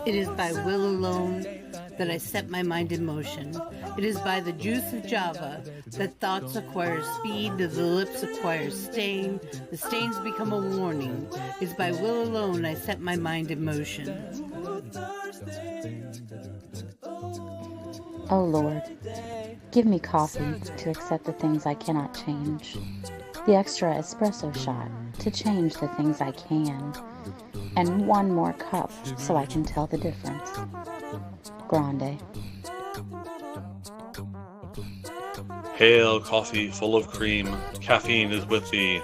It is by will alone that I set my mind in motion. It is by the juice of Java that thoughts acquire speed, the lips acquire stain, the stains become a warning. It is by will alone I set my mind in motion. Oh Lord, give me coffee to accept the things I cannot change, the extra espresso shot to change the things I can, and one more cup so I can tell the difference. Grande. Hail, coffee full of cream, caffeine is with thee.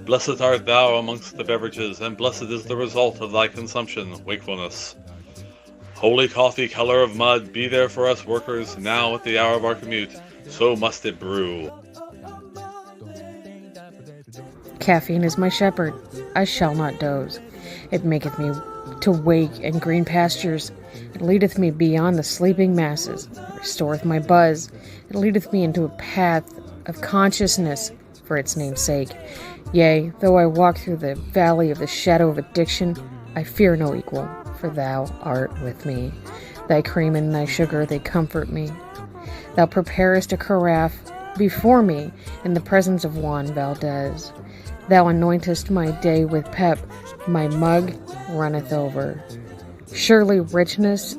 Blessed art thou amongst the beverages, and blessed is the result of thy consumption, wakefulness. Holy coffee, color of mud, be there for us workers, now at the hour of our commute, so must it brew. Caffeine is my shepherd, I shall not doze. It maketh me to wake in green pastures. It leadeth me beyond the sleeping masses. It restoreth my buzz. It leadeth me into a path of consciousness for its name's sake. Yea, though I walk through the valley of the shadow of addiction, I fear no equal, for thou art with me. Thy cream and thy sugar, they comfort me. Thou preparest a carafe before me in the presence of Juan Valdez. Thou anointest my day with pep, my mug runneth over. Surely richness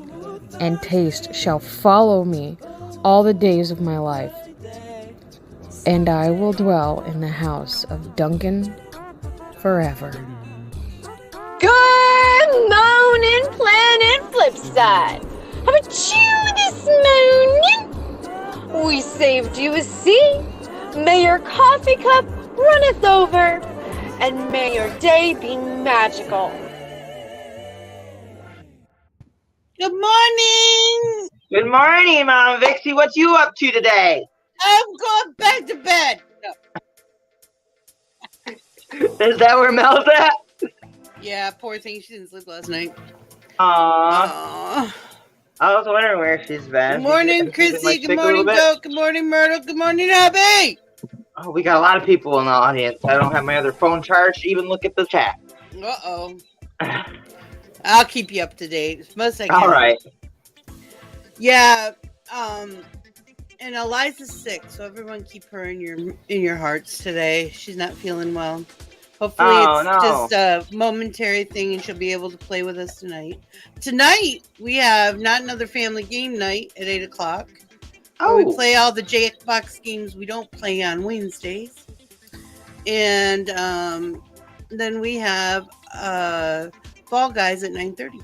and taste shall follow me all the days of my life, and I will dwell in the house of Duncan forever. Good morning, Planet Flipside. How about you this morning? We saved you a seat. May your coffee cup runneth over, and may your day be magical. Good morning! Good morning, Mom Vixie. What you up to today? I'm going back to bed. No. Is that where Mel's at? Yeah, poor thing. She didn't sleep last night. Aww. I was wondering where she's been. Good morning, Chrissy. Good morning, Doug. Good morning, Myrtle. Good morning, Abby. Oh, we got a lot of people in the audience. I don't have my other phone charged to even look at the chat. Uh-oh. I'll keep you up to date as most I can. All right. Yeah, and Eliza's sick, so everyone keep her in your hearts today. She's not feeling well. Hopefully just a momentary thing and she'll be able to play with us tonight. Tonight, we have Not Another Family Game Night at 8 o'clock. Oh. We play all the Jackbox games we don't play on Wednesdays. And then we have Fall Guys at 9:30.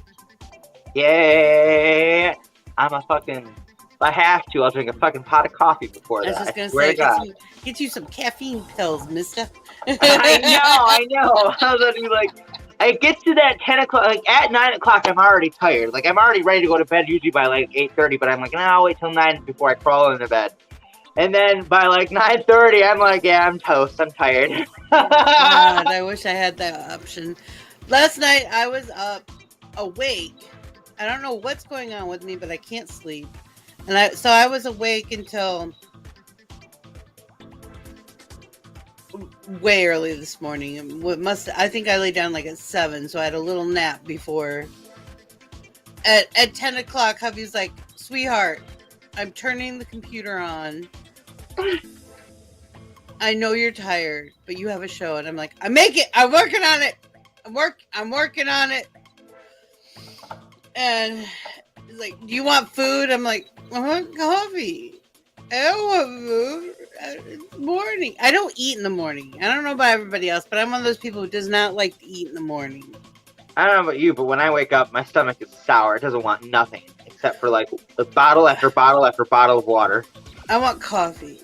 Yeah. If I have to, I'll drink a fucking pot of coffee before that. I was just going to say, get you some caffeine pills, mister. I know. I was going to be like, it gets to that 10 o'clock, like at 9 o'clock, I'm already tired. Like, I'm already ready to go to bed, usually by like 8:30, but I'm like, no, I'll wait till 9 before I crawl into bed. And then by like 9:30, I'm like, yeah, I'm toast. I'm tired. God, I wish I had that option. Last night, I was up, awake. I don't know what's going on with me, but I can't sleep. And I was awake until way early this morning. I think I laid down like at 7, so I had a little nap before. At 10 o'clock, hubby's like, sweetheart, I'm turning the computer on. I know you're tired, but you have a show. And I'm like, I'm working on it. I'm working on it. And he's like, do you want food? I'm like, I want coffee. I don't want food. It's morning. I don't eat in the morning. I don't know about everybody else, but I'm one of those people who does not like to eat in the morning. I don't know about you, but when I wake up, my stomach is sour. It doesn't want nothing except for like a bottle after bottle after bottle of water. I want coffee.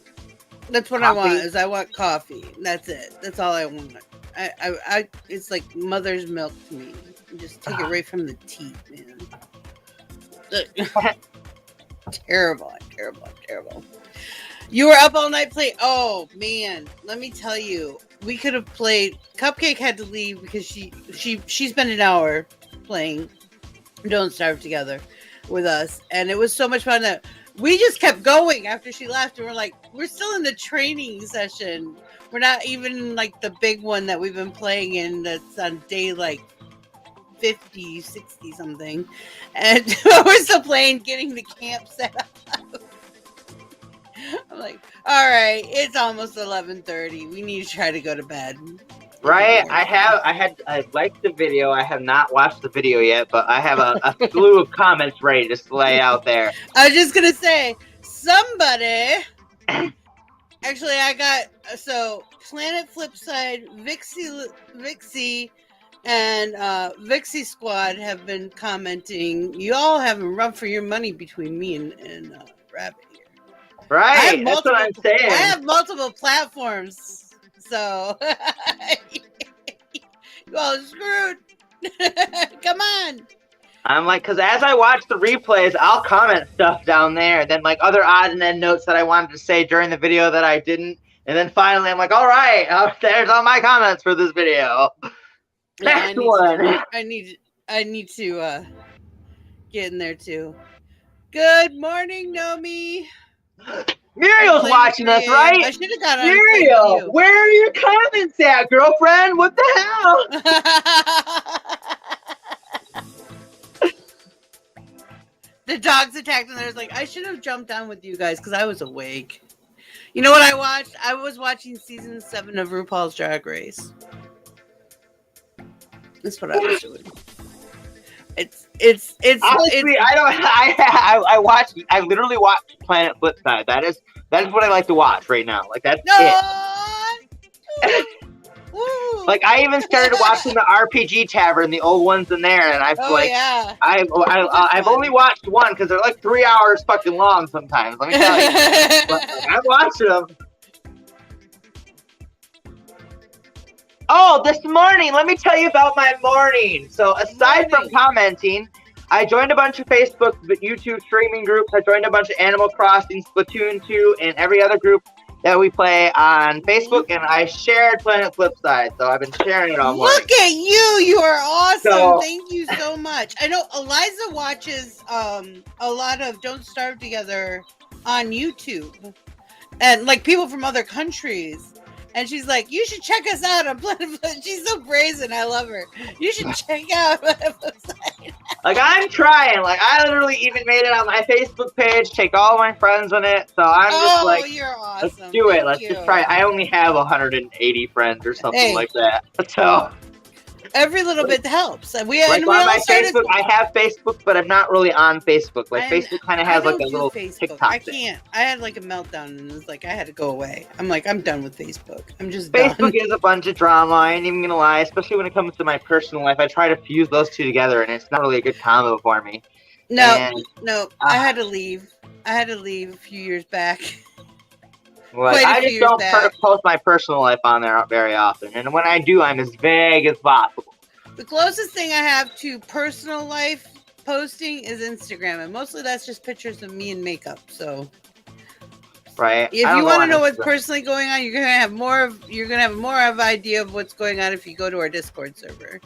That's what Coffee? I want. Is I want coffee. That's it. That's all I want. I it's like mother's milk to me. Just take it right from the teeth, man. Terrible. You were up all night playing. Oh man, let me tell you, we could have played. Cupcake had to leave because she spent an hour playing Don't Starve together with us, and it was so much fun that we just kept going after she left, and we're like, we're still in the training session. We're not even like the big one that we've been playing in. That's on day like 50, 60 something. And we're still playing, getting the camp set up. I'm like, all right, it's almost 11:30. We need to try to go to bed. Right? I liked the video. I have not watched the video yet, but I have a slew of comments ready to lay out there. I was just going to say, somebody... Actually, I got... So, Planet Flipside, Vixie, and Vixie Squad have been commenting. You all haven't run for your money between me and Rabbit here. Right, that's what I'm saying. I have multiple platforms, so you all are screwed. Come on. I'm like, because as I watch the replays, I'll comment stuff down there, and then like other odds and end notes that I wanted to say during the video that I didn't, and then finally I'm like, all right, there's all my comments for this video. Next one. I need to get in there too. Good morning, Nomi. Muriel's watching us, right? I should have got on. Muriel, where are your comments at, girlfriend? What the hell? The dogs attacked, and there's like, I should have jumped on with you guys because I was awake. You know what I watched? I was watching season 7 of RuPaul's Drag Race. That's what I was doing. It's honestly, I literally watched Planet Flipside. That is what I like to watch right now. Like that's it. Like I even started watching the RPG Tavern, the old ones in there, and I've only watched one because they're like 3 hours fucking long sometimes. Let me tell you, but, like, I've watched them. Oh, this morning, let me tell you about my morning. So aside from commenting, I joined a bunch of Facebook, YouTube streaming groups. I joined a bunch of Animal Crossing, Splatoon 2, and every other group that we play on Facebook, and I shared Planet Flipside, so I've been sharing it all morning. Look at you! You are awesome! Thank you so much. I know Eliza watches a lot of Don't Starve Together on YouTube, and like people from other countries. And she's like, you should check us out on Planet Flipside. She's so brazen. I love her. You should check out Planet Flipside. Like, I'm trying. Like, I literally even made it on my Facebook page, take all my friends on it. So I'm just like, you're awesome. Let's do it. Let's just try it. I only have 180 friends or something like that. So every little bit helps. On my Facebook, I have Facebook, but I'm not really on Facebook. Like Facebook kind of has like a little TikTok. I can't. I had like a meltdown, and it was like I had to go away. I'm like, I'm done with Facebook. I'm just Facebook is a bunch of drama. I ain't even gonna lie, especially when it comes to my personal life. I try to fuse those two together, and it's not really a good combo for me. No, I had to leave. I had to leave a few years back. Like, I just don't post my personal life on there very often. And when I do, I'm as vague as possible. The closest thing I have to personal life posting is Instagram. And mostly that's just pictures of me in makeup. So, right. If you want to know what's personally going on, you're going to have more of an idea of what's going on if you go to our Discord server.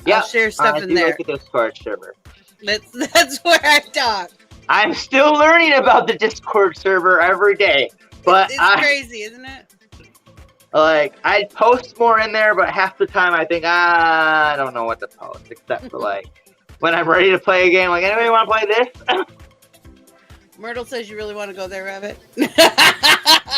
Yeah. I'll share stuff in there. Like the Discord server. That's where I talk. I'm still learning about the Discord server every day. But it's crazy, isn't it? Like, I post more in there, but half the time I think, I don't know what to post, except for, like, when I'm ready to play a game. Like, anybody want to play this? Myrtle says you really want to go there, Rabbit?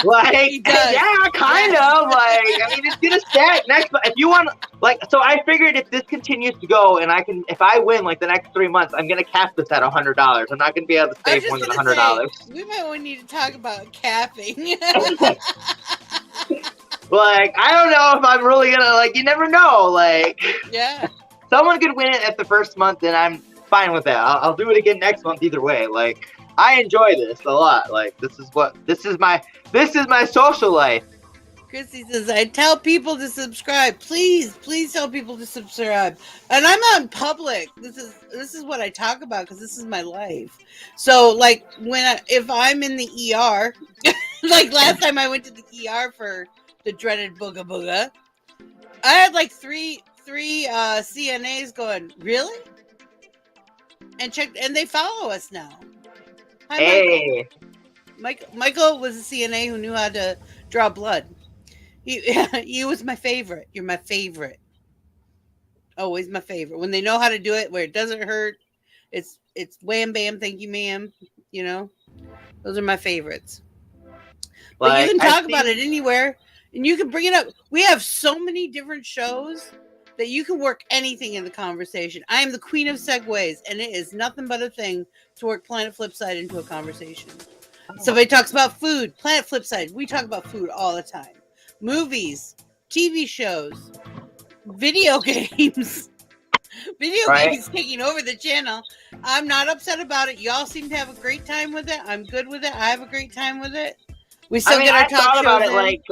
Like, yeah, kind of. Like, I mean, it's going to stack next. But if you want, like, so I figured if this continues to go and if I win, like, the next 3 months, I'm going to cap this at $100. I'm not going to be able to save more than $100. We might need to talk about capping. Like, I don't know if I'm really going to, like, you never know. Like, yeah. Someone could win it at the first month, and I'm fine with that. I'll do it again next month either way. Like, I enjoy this a lot. Like, this is my social life. Chrissy says, I tell people to subscribe. Please tell people to subscribe. And I'm on public. This is what I talk about because this is my life. So, like, if I'm in the ER, like last time I went to the ER for the dreaded booga booga, I had like three CNAs going, really? And they follow us now. Hi, hey. Michael was a CNA who knew how to draw blood. He was my favorite. You're my favorite. Always my favorite. When they know how to do it where it doesn't hurt. It's wham bam, thank you, ma'am. You know, those are my favorites. But you can talk about it anywhere, and you can bring it up. We have so many different shows that you can work anything in the conversation. I am the queen of segues, and it is nothing but a thing to work Planet Flipside into a conversation. Somebody talks about food. Planet Flipside, we talk about food all the time. Movies, TV shows, video games. Video games taking over the channel. I'm not upset about it. Y'all seem to have a great time with it. I'm good with it. I have a great time with it. We still get our talk shows about it like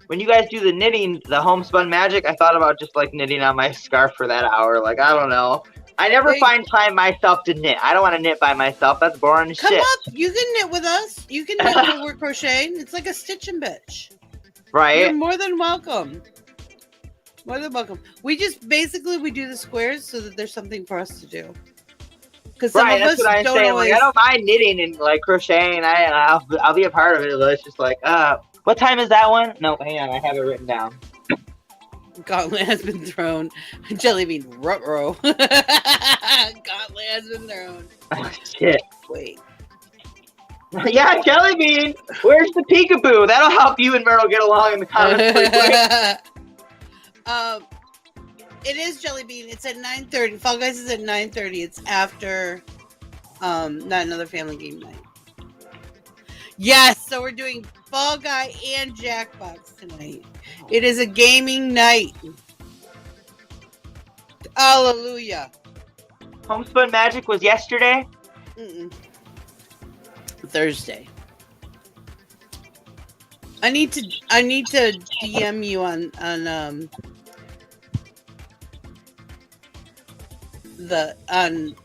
when you guys do the knitting, the homespun magic. I thought about just like knitting on my scarf for that hour. Like I don't know. I never find time myself to knit. I don't want to knit by myself. That's boring as shit. Come up. You can knit with us. You can knit while we're crocheting. It's like a stitching bitch. Right. You're more than welcome. More than welcome. We just basically we do the squares so that there's something for us to do. Because some of us don't always. Like, I don't mind knitting and like crocheting. I'll be a part of it, but it's just like, what time is that one? No, hang on, I have it written down. Gauntlet has been thrown. Jellybean ruh-roh. Gauntlet has been thrown. Oh, shit. Wait. Yeah, Jellybean. Where's the peekaboo? That'll help you and Myrtle get along in the comments pretty quick. It is Jellybean. It's at 9:30. Fall Guys is at 9:30. It's after Not Another Family Game Night. Yes, so we're doing Fall Guy and Jackbox tonight. It is a gaming night. Hallelujah. Homespun Magic was yesterday? Thursday. I need to DM you on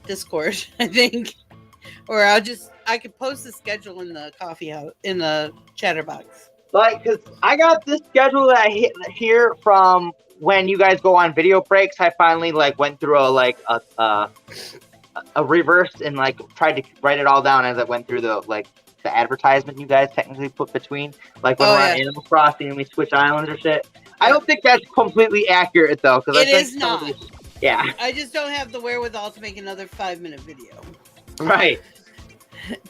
Discord, I think. Or I could post the schedule in the Coffeehouse in the chatterbox. Like, cause I got this schedule that I hear from when you guys go on video breaks. I finally like went through a reverse and like tried to write it all down as I went through the advertisement you guys technically put between, like when we're on Animal Crossing and we switch islands or shit. I don't think that's completely accurate though, because it is not. Yeah. I just don't have the wherewithal to make another 5-minute video. Right.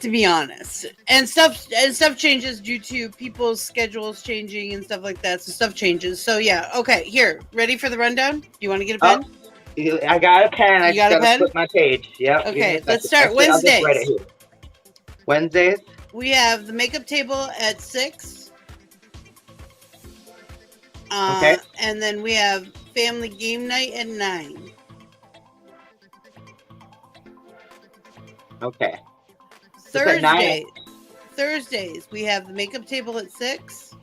To be honest, and stuff changes due to people's schedules changing and stuff like that. So stuff changes. So yeah, okay. Here, ready for the rundown? Do you want to get a pen? I got a pen. I just gotta flip my page. Yep. Okay, let's start. Wednesdays. Write it here. Wednesdays. We have the makeup table at 6. Okay. And then we have family game night at 9. Okay. Thursdays, we have the makeup table at 6.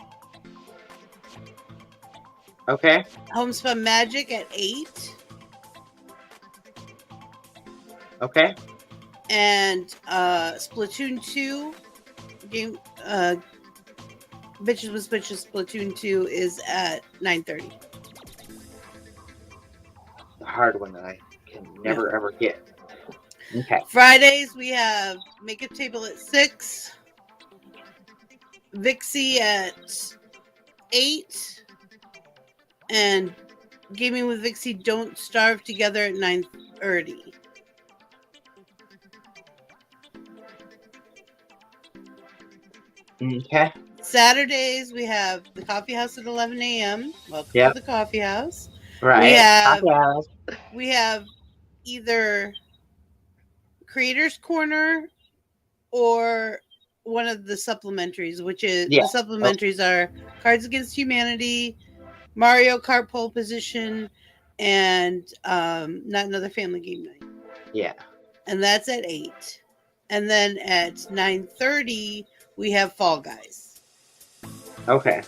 Okay. Homespun Magic at 8. Okay. And Splatoon 2 game Bitches with Bitches Splatoon 2 is at 9:30. The hard one that I can never ever get. Okay. Fridays we have makeup table at 6. Vixie at 8. And Gaming with Vixie Don't Starve Together at 9:30. Okay. Saturdays we have the Coffeehouse at 11 a.m. Welcome to the Coffeehouse. Right. We have either Creators Corner or one of the supplementaries, which is the supplementaries are Cards Against Humanity, Mario Kart Pole Position, and Not Another Family Game Night. Yeah. And that's at 8. And then at 9:30 we have Fall Guys. Okay.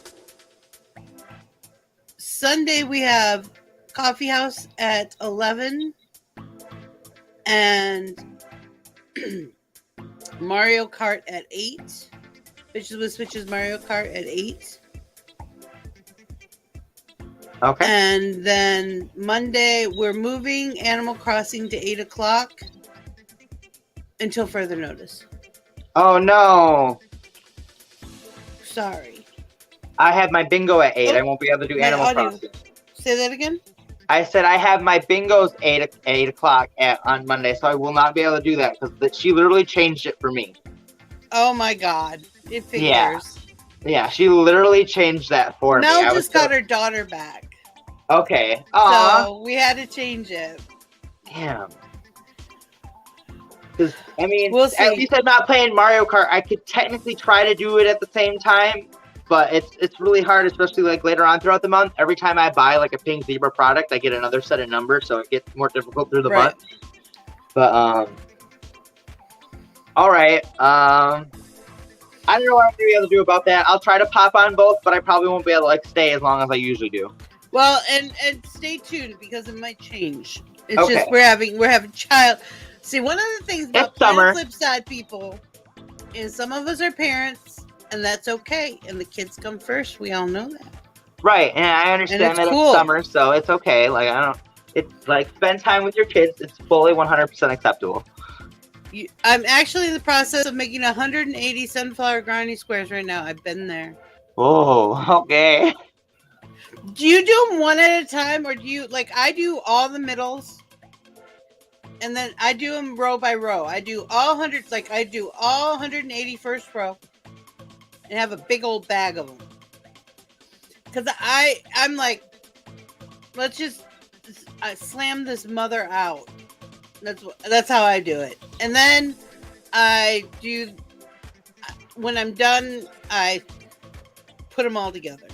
Sunday we have Coffeehouse at 11 and Mario Kart at 8. Bitches with Switches Mario Kart at 8. Okay. And then Monday we're moving Animal Crossing to 8 o'clock until further notice. Oh no. Sorry. I have my bingo at 8. I won't be able to do Animal Crossing. Say that again? I said I have my bingos 8 o'clock on Monday, so I will not be able to do that because she literally changed it for me. Oh my God! It figures. Yeah, she literally changed that for me. Mel just got her daughter back. Okay. Aww. So we had to change it. Damn. Because, I mean, we'll see. At least I'm not playing Mario Kart. I could technically try to do it at the same time, but it's really hard, especially like later on throughout the month. Every time I buy like a Pink Zebra product, I get another set of numbers, so it gets more difficult through the month. But, all right. I don't know what I'm going to be able to do about that. I'll try to pop on both, but I probably won't be able to like stay as long as I usually do. Well, and stay tuned because it might change. It's just we're having child. See, one of the things about Flipside people is some of us are parents, and that's okay. And the kids come first. We all know that. Right, and I understand that it's summer, so it's okay. Like it's like spend time with your kids. It's fully 100% acceptable. I'm actually in the process of making 180 sunflower grinding squares right now. I've been there. Oh, okay. Do you do them one at a time, or do you I do all the middles, and then I do them row by row. I do all 180 first row, and have a big old bag of them. Because I'm like, let's just slam this mother out. That's how I do it. And then when I'm done, I put them all together.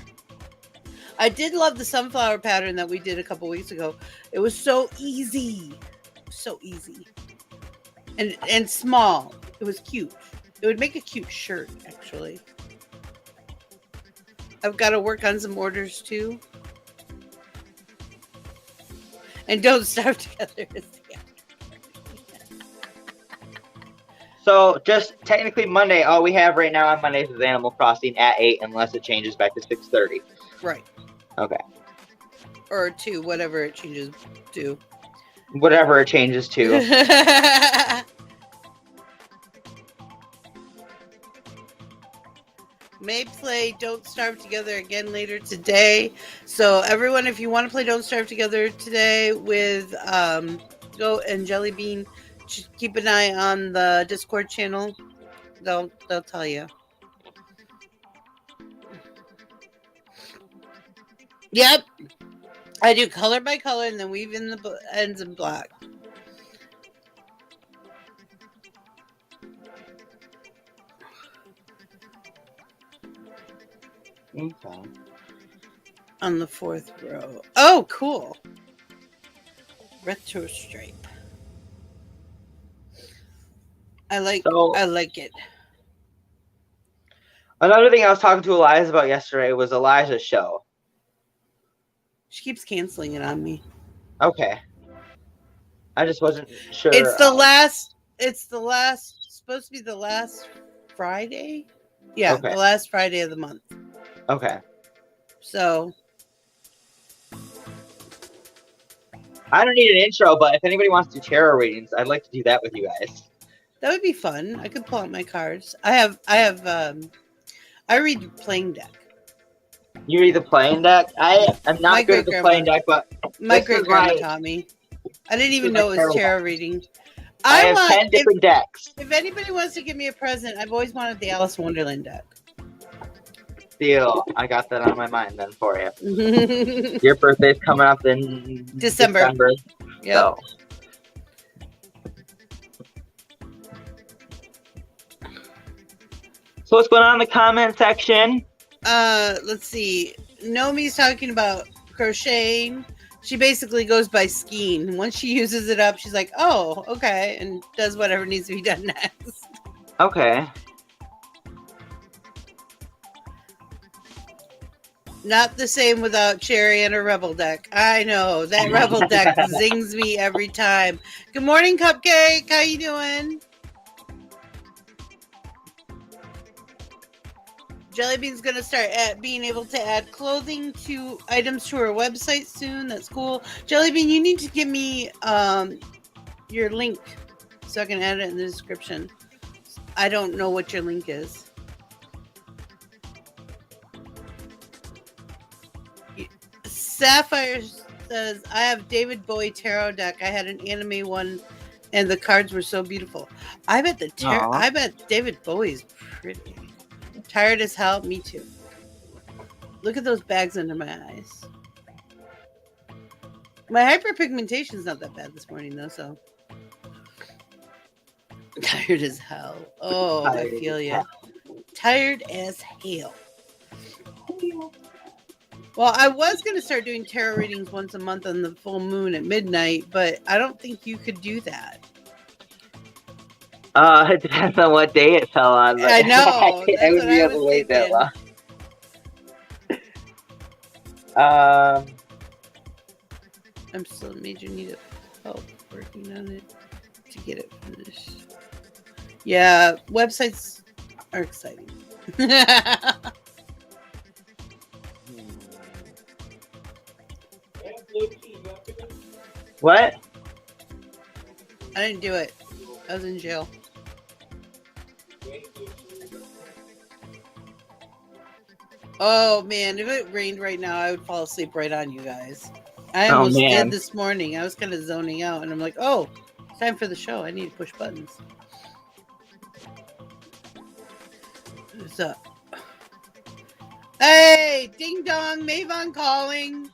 I did love the sunflower pattern that we did a couple weeks ago. It was so easy. So easy. And small. It was cute. It would make a cute shirt, actually. I've got to work on some orders, too. And don't starve together. So, just technically Monday, all we have right now on Mondays is Animal Crossing at 8, unless it changes back to 6:30. Right. Okay. Or 2, whatever it changes to. Whatever it changes to. May play Don't Starve Together again later today. So, everyone, if you want to play Don't Starve Together today with Go and Jelly Bean, just keep an eye on the Discord channel. They'll tell you. Yep. I do color by color and then weave in the ends in black. Okay. On the 4th row. Oh, cool. Retro stripe. I like it. Another thing I was talking to Eliza about yesterday was Eliza's show. She keeps canceling it on me. Okay. I just wasn't sure. It's supposed to be the last Friday. Yeah, okay. The last Friday of the month. Okay. So. I don't need an intro, but if anybody wants to do tarot readings, I'd like to do that with you guys. That would be fun. I could pull out my cards. I read the playing deck. You read the playing deck? I am not good at the playing deck, but my great grandma taught me. I didn't even know it was tarot reading. I have 10 different decks. If anybody wants to give me a present, I've always wanted the Alice in Wonderland deck. Deal. I got that on my mind then for you. Your birthday's coming up in December. Yep. So. So what's going on in the comment section? Let's see. Nomi's talking about crocheting. She basically goes by skiing. Once she uses it up, she's like, oh, okay, and does whatever needs to be done next. Okay. Not the same without Cherry and her Rebel deck. I know. That Rebel deck zings me every time. Good morning, Cupcake. How you doing? Jellybean's going to start being able to add clothing to items to her website soon. That's cool. Jellybean, you need to give me your link so I can add it in the description. I don't know what your link is. Sapphire's says, I have David Bowie tarot deck. I had an anime one, and the cards were so beautiful. I bet David Bowie's pretty. Tired as hell? Me too. Look at those bags under my eyes. My hyperpigmentation is not that bad this morning, though, so. Tired as hell. Oh, I feel you. Tired as hell. Well, I was going to start doing tarot readings once a month on the full moon at midnight, but I don't think you could do that. It depends on what day it fell on. I know. I wouldn't be able to wait that long. I'm still in major need of help working on it to get it finished. Yeah, websites are exciting. What? I didn't do it. I was in jail. Oh man, if it rained right now, I would fall asleep right on you guys. I almost did this morning. I was kind of zoning out, and I'm like, oh, it's time for the show. I need to push buttons. What's up? Hey, ding dong, Mavon calling.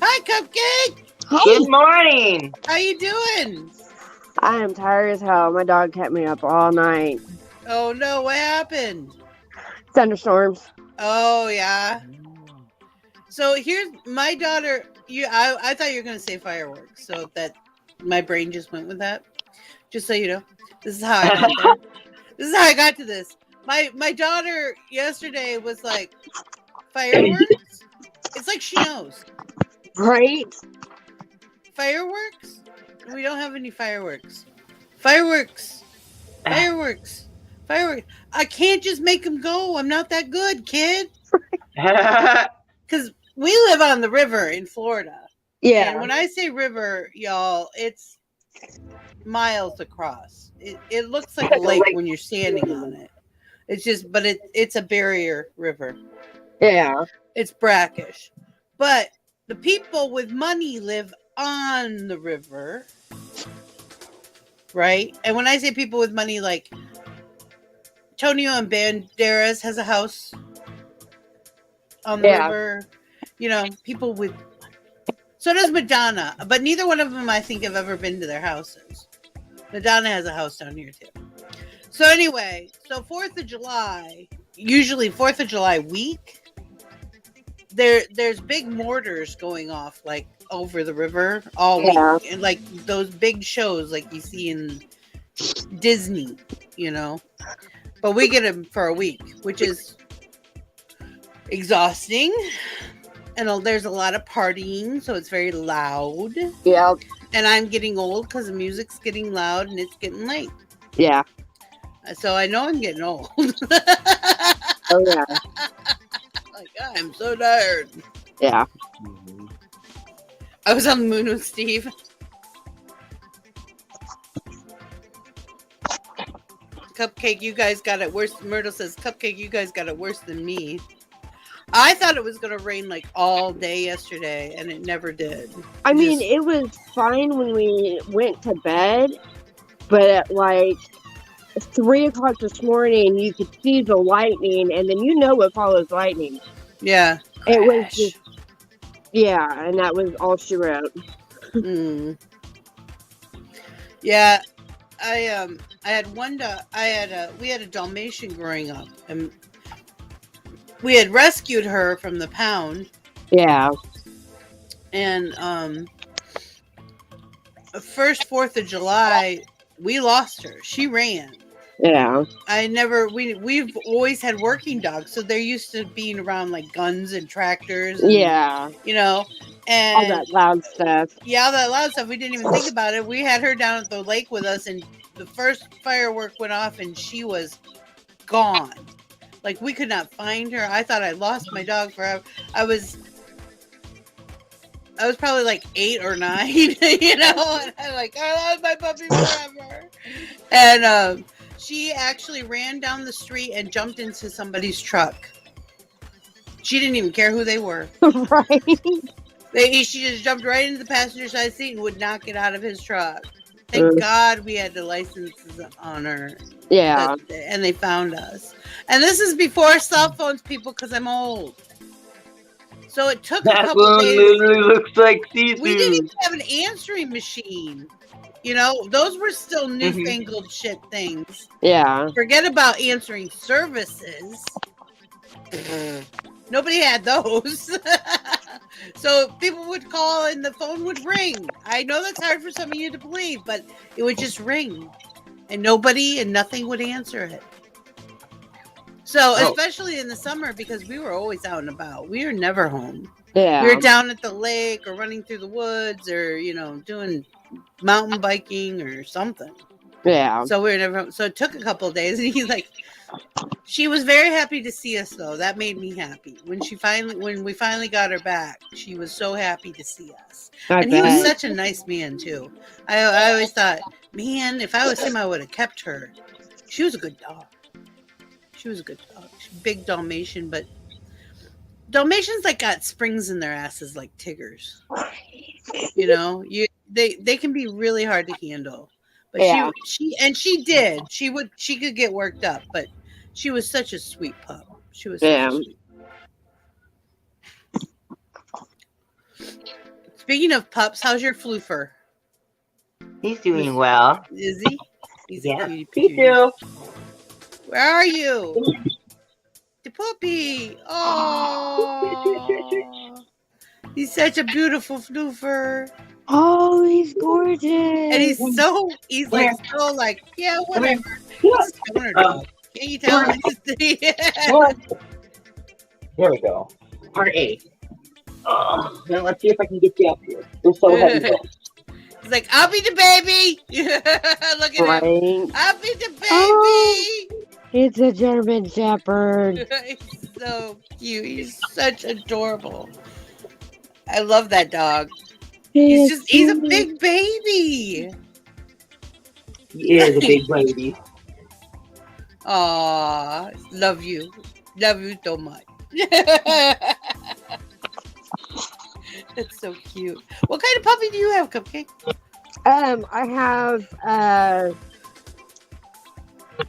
Hi, Cupcake. Good morning. How you doing? I am tired as hell. My dog kept me up all night. Oh no, what happened? Thunderstorms. Oh yeah. So here's my daughter. I thought you were gonna say fireworks, so that my brain just went with that. Just so you know, this is how I got there. This is how I got to this. My daughter yesterday was like, fireworks? It's like she knows. Right? Fireworks? We don't have any fireworks. Fireworks. Fireworks. Fireworks. I can't just make them go. I'm not that good, kid. Because we live on the river in Florida. Yeah. And when I say river, y'all, it's miles across. It looks like a lake when you're standing on it. It's just, but it's a barrier river. Yeah. It's brackish. But the people with money live on the river. Right? And when I say people with money, like Tonio and Banderas has a house on the river. You know, people with money. So does Madonna. But neither one of them, I think, have ever been to their houses. Madonna has a house down here, too. So anyway, so 4th of July, usually 4th of July week, there's big mortars going off, like, over the river all week. And, like, those big shows like you see in Disney, you know. But we get them for a week, which is exhausting. And there's a lot of partying, so it's very loud. Yeah. And I'm getting old because the music's getting loud and it's getting late. Yeah. So I know I'm getting old. Oh, yeah. Like, I'm so tired. Yeah. I was on the moon with Steve. Cupcake, you guys got it worse. Myrtle says, Cupcake, you guys got it worse than me. I thought it was going to rain like all day yesterday, and it never did. I mean, it was fine when we went to bed, but at like 3 o'clock this morning, you could see the lightning, and then you know what follows lightning. Yeah. It was just, yeah, and that was all she wrote. Yeah, I had we had a Dalmatian growing up, and we had rescued her from the pound. Yeah. And first 4th of July, we lost her. She ran. Yeah. We've always had working dogs, so they're used to being around like guns and tractors. And, yeah. You know, and all that loud stuff. Yeah, all that loud stuff. We didn't even think about it. We had her down at the lake with us, and the first firework went off, and she was gone. Like, we could not find her. I thought I lost my dog forever. I was probably like 8 or 9, you know, and I'm like, I lost my puppy forever. And she actually ran down the street and jumped into somebody's truck. She didn't even care who they were. Right. She just jumped right into the passenger side seat and would not get out of his truck. Thank God we had the licenses on her. Yeah. And they found us. And this is before cell phones, people, because I'm old. So it took a couple days. That one literally looks like Caesar. We didn't even have an answering machine. You know, those were still newfangled shit things. Yeah. Forget about answering services. Nobody had those. So people would call and the phone would ring. I know that's hard for some of you to believe, but it would just ring. And nobody and nothing would answer it. So, especially in the summer, because we were always out and about. We were never home. Yeah. We were down at the lake or running through the woods or, you know, doing mountain biking or something. Yeah. So we were never home. So it took a couple of days. And he's like, she was very happy to see us, though. That made me happy. When we finally got her back, she was so happy to see us. He was such a nice man, too. I always thought, man, if I was him, I would have kept her. She was a good dog. She's a big Dalmatian, but Dalmatians like got springs in their asses like Tiggers. You know, they can be really hard to handle. But she could get worked up, but she was such a sweet pup. She was such a sweet. Speaking of pups, how's your floofer? He's doing well. Is he? He's a cutie me too. Where are you? The puppy. Oh, he's such a beautiful floofer. Oh, he's gorgeous. And he's like, yeah, whatever. He's a stoner dog. Can you tell him? There we go. Part A. Oh, now let's see if I can get you up here. You're so heavy. He's like, I'll be the baby. Look at him. I'll be the baby. Oh, it's a German Shepherd. He's so cute. He's such adorable. I love that dog. He's a big baby. He is a big baby. Aw, love you. Love you so much. That's so cute. What kind of puppy do you have, Cupcake? I have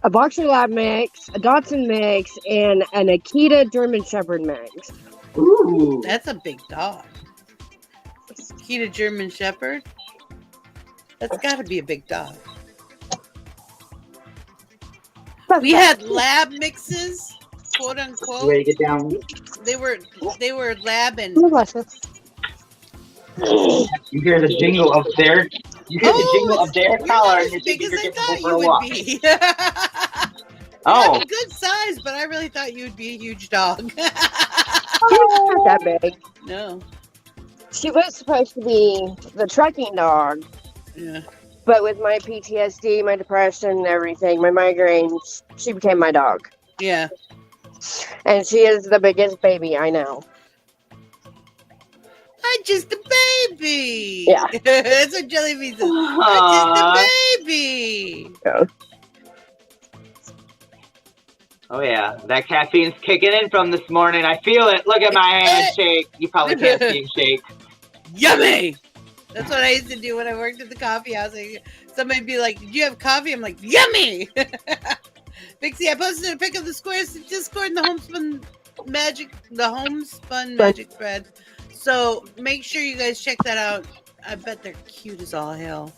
a Boxer Lab mix, a Dachshund mix, and an Akita German Shepherd mix. Ooh, that's a big dog. Akita German Shepherd? That's got to be a big dog. We had lab mixes, quote unquote. Ready to get down? They were lab and. You hear the jingle up there? You hear the jingle up there? Collar, and you're thinking you're getting for a walk. Oh, a good size, but I really thought you would be a huge dog. Not that big. No. She was supposed to be the trekking dog. Yeah. But with my PTSD, my depression, and everything, my migraines, she became my dog. Yeah. And she is the biggest baby I know. I'm just a baby. Yeah. That's what Jellybean says. I'm just a baby. Yeah. Oh, yeah. That caffeine's kicking in from this morning. I feel it. Look at my hand shake. You probably can't see him shake. Yummy! That's what I used to do when I worked at the coffee house. Somebody'd be like, "Did you have coffee?" I'm like, "Yummy!" Bixie, I posted a pic of the squares to Discord and the homespun magic thread. So make sure you guys check that out. I bet they're cute as all hell.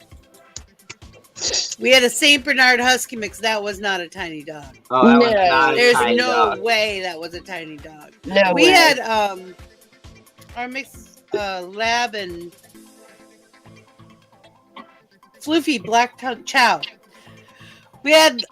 We had a Saint Bernard Husky mix. That was not a tiny dog. Oh, that was not There's a tiny no dog. way that was a tiny dog. No we way. had our mix lab and floofy black tongue chow. We had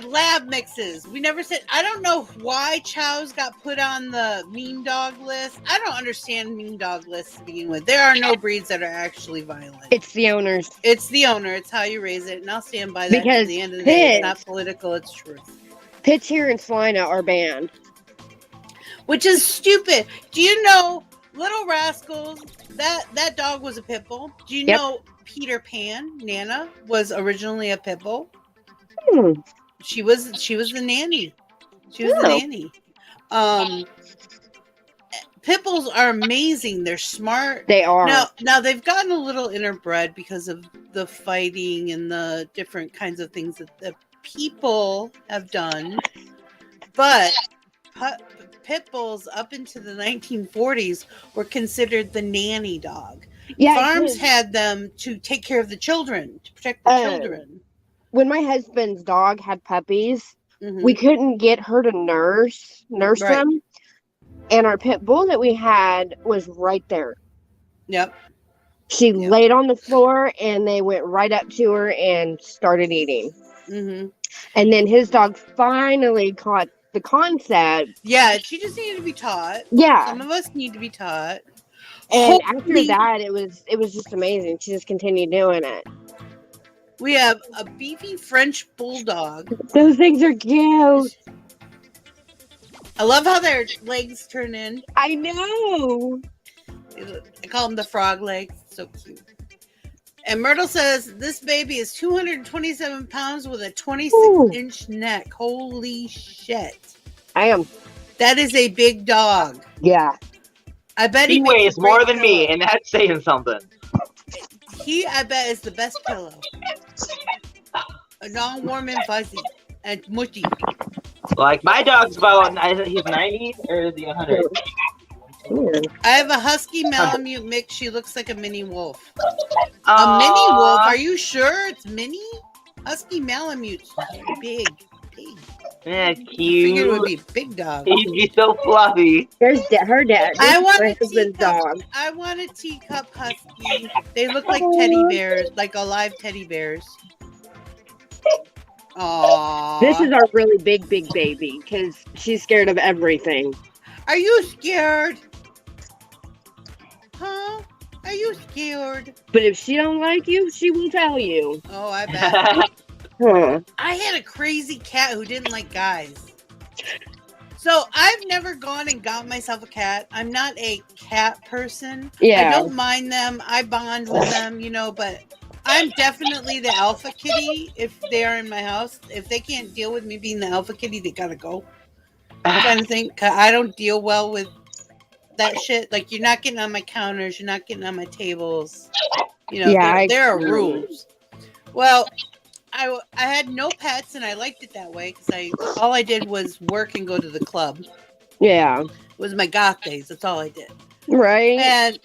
lab mixes. We never said. I don't know why chows got put on the mean dog list. I don't understand mean dog lists to begin with. There are no breeds that are actually violent. It's the owners. It's the owner. It's how you raise it, and I'll stand by that. Because at the end of the day, it's not political. It's truth. Pits here in Salina are banned. Which is stupid. Do you know, Little Rascals? That dog was a pit bull. Do you know Peter Pan? Nana was originally a pit bull. She was the nanny. She was the nanny. Pit bulls are amazing. They're smart. They are. Now they've gotten a little interbred because of the fighting and the different kinds of things that the people have done. But pit bulls up into the 1940s were considered the nanny dog. Yeah, farms had them to take care of the children, to protect the children. When my husband's dog had puppies, we couldn't get her to nurse them. And our pit bull that we had was right there. Yep. She laid on the floor and they went right up to her and started eating. Mm-hmm. And then his dog finally caught the concept. Yeah, she just needed to be taught. Yeah. Some of us need to be taught. And after that, it was just amazing. She just continued doing it. We have a beefy French bulldog. Those things are cute. I love how their legs turn in. I know. I call them the frog legs. So cute. And Myrtle says, this baby is 227 pounds with a 26-inch neck. Holy shit. I am. That is a big dog. Yeah. I bet he weighs more than me, and that's saying something. I bet, is the best pillow. A non-warm and fuzzy and mushy. Like, my dog's about, he's 90, or is he 100? I have a husky Malamute mix. She looks like a mini wolf. A mini wolf? Are you sure it's mini? Husky Malamute. Big. Yeah, cute. I figured it would be a big dog. He'd be so fluffy. There's her dad. I want a teacup husky. They look like teddy bears, like alive teddy bears. Aww. This is our really big baby because she's scared of everything. Are you scared? Huh? Are you scared? But if she don't like you, she will tell you. Oh, I bet. Huh. I had a crazy cat who didn't like guys. So I've never gone and got myself a cat. I'm not a cat person. Yeah. I don't mind them. I bond with them, but I'm definitely the alpha kitty if they are in my house. If they can't deal with me being the alpha kitty, they gotta go. Kind of thing. 'Cause I don't deal well with that shit. Like, you're not getting on my counters. You're not getting on my tables. There are rules. Well, I had no pets, and I liked it that way because all I did was work and go to the club. Yeah, it was my goth days. That's all I did. Right. And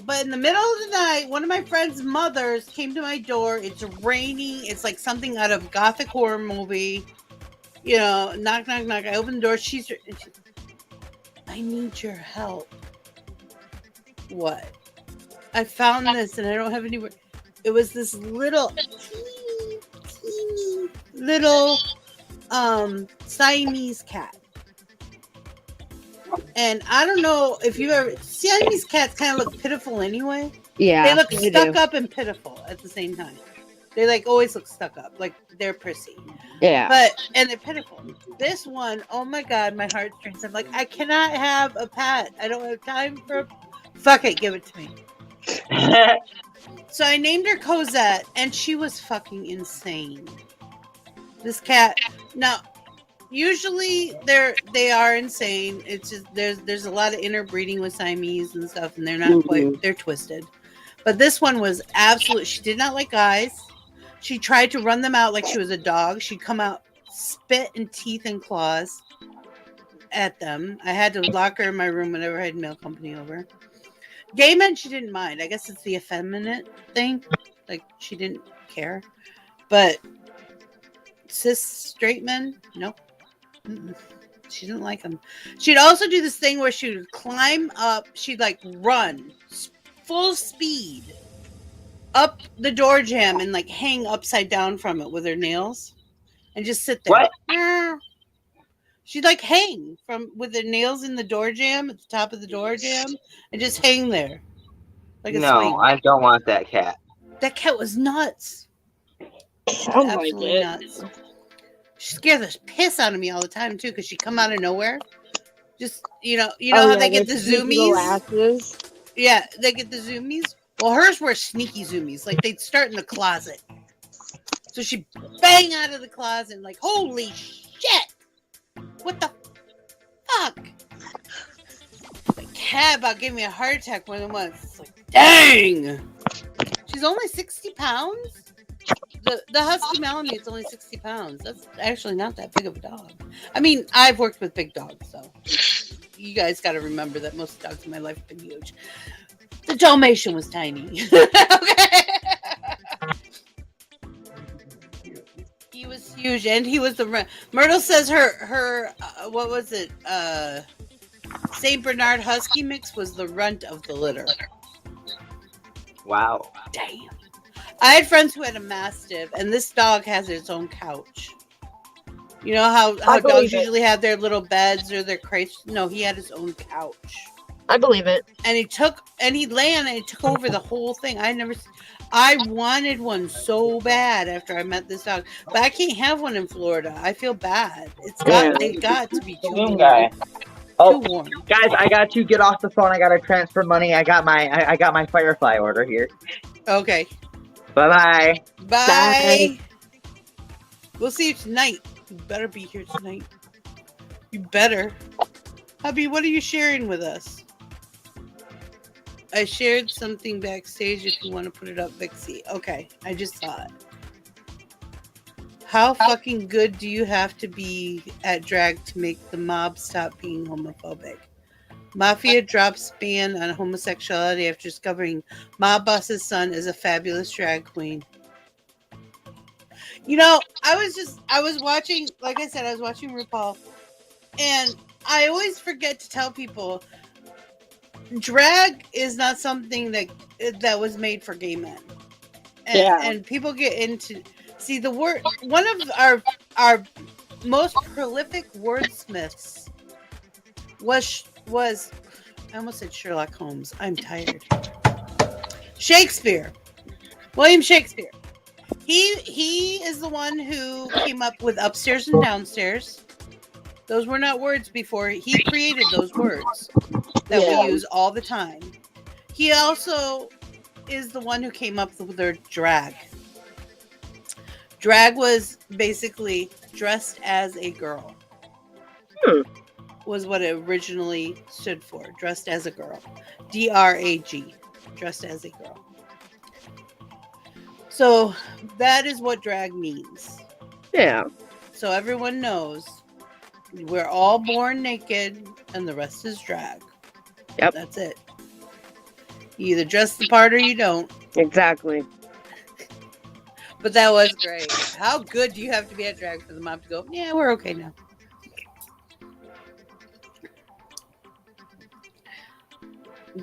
but in the middle of the night, one of my friend's mothers came to my door. It's raining. It's like something out of a gothic horror movie. Knock, knock, knock. I open the door. She I need your help. What? I found this, and I don't have anywhere. It was this little, teeny little Siamese cat. And I don't know if you ever... Siamese cats kind of look pitiful anyway. Yeah. They look stuck up and pitiful at the same time. They always look stuck up. Like they're prissy. Yeah. And they're pitiful. This one, oh my God, my heartstrings. I'm like, I cannot have a pet. I don't have time for... Fuck it, give it to me. So I named her Cosette, and she was fucking insane. This cat. Now, usually they are insane. It's just there's a lot of interbreeding with Siamese and stuff, and they're not quite. They're twisted. But this one was absolute. She did not like guys. She tried to run them out like she was a dog. She'd come out, spit and teeth and claws at them. I had to lock her in my room whenever I had mail company over. Gay men, she didn't mind. I guess it's the effeminate thing. Like, she didn't care. But cis straight men, nope. She didn't like them. She'd also do this thing where she would climb up. She'd, run full speed up the door jamb and, hang upside down from it with her nails. And just sit there. What? She'd hang with her nails in the door jamb at the top of the door jamb and just hang there. Like a swing. I don't want that cat. That cat was nuts. Absolutely nuts. She scared the piss out of me all the time too, because she'd come out of nowhere. Just how they get the zoomies? Yeah, they get the zoomies. Well, hers were sneaky zoomies. They'd start in the closet. So she'd bang out of the closet and holy shit! What the fuck? cat about gave me a heart attack more than once. It's like, dang! She's only 60 pounds? The husky Malamute is only 60 pounds. That's actually not that big of a dog. I mean, I've worked with big dogs, so you guys got to remember that most dogs in my life have been huge. The Dalmatian was tiny. Okay. He was huge, and he was the Myrtle says her what was it? Saint Bernard Husky mix was the runt of the litter. Wow. Damn. I had friends who had a Mastiff, and this dog has its own couch. You know how dogs usually have their little beds or their crates? No, he had his own couch. I believe it. And he'd lay on it and he took over the whole thing. I wanted one so bad after I met this dog, but I can't have one in Florida. I feel bad. They got to be too warm. Oh, too warm. Guys, I got to get off the phone. I got to transfer money. I got my Firefly order here. Okay. Bye-bye. Bye. We'll see you tonight. You better be here tonight. You better. Hubby, what are you sharing with us? I shared something backstage if you want to put it up, Vixie. Okay, I just saw it. How fucking good do you have to be at drag to make the mob stop being homophobic? Mafia drops ban on homosexuality after discovering mob boss's son is a fabulous drag queen. You know, I was watching, like I said, I was watching RuPaul, and I always forget to tell people drag is not something that was made for gay men. And people get into the word. One of our most prolific wordsmiths was I almost said Sherlock Holmes. I'm tired. Shakespeare. William Shakespeare. He is the one who came up with upstairs and downstairs. Those were not words before. He created those words that we use all the time. He also is the one who came up with their drag. Drag was basically dressed as a girl. Was what it originally stood for. Dressed as a girl. D-R-A-G. Dressed as a girl. So that is what drag means. Yeah. So everyone knows we're all born naked and the rest is drag. Yep. That's it. You either dress the part or you don't. Exactly. But that was great. How good do you have to be at drag for the mom to go, yeah, we're okay now.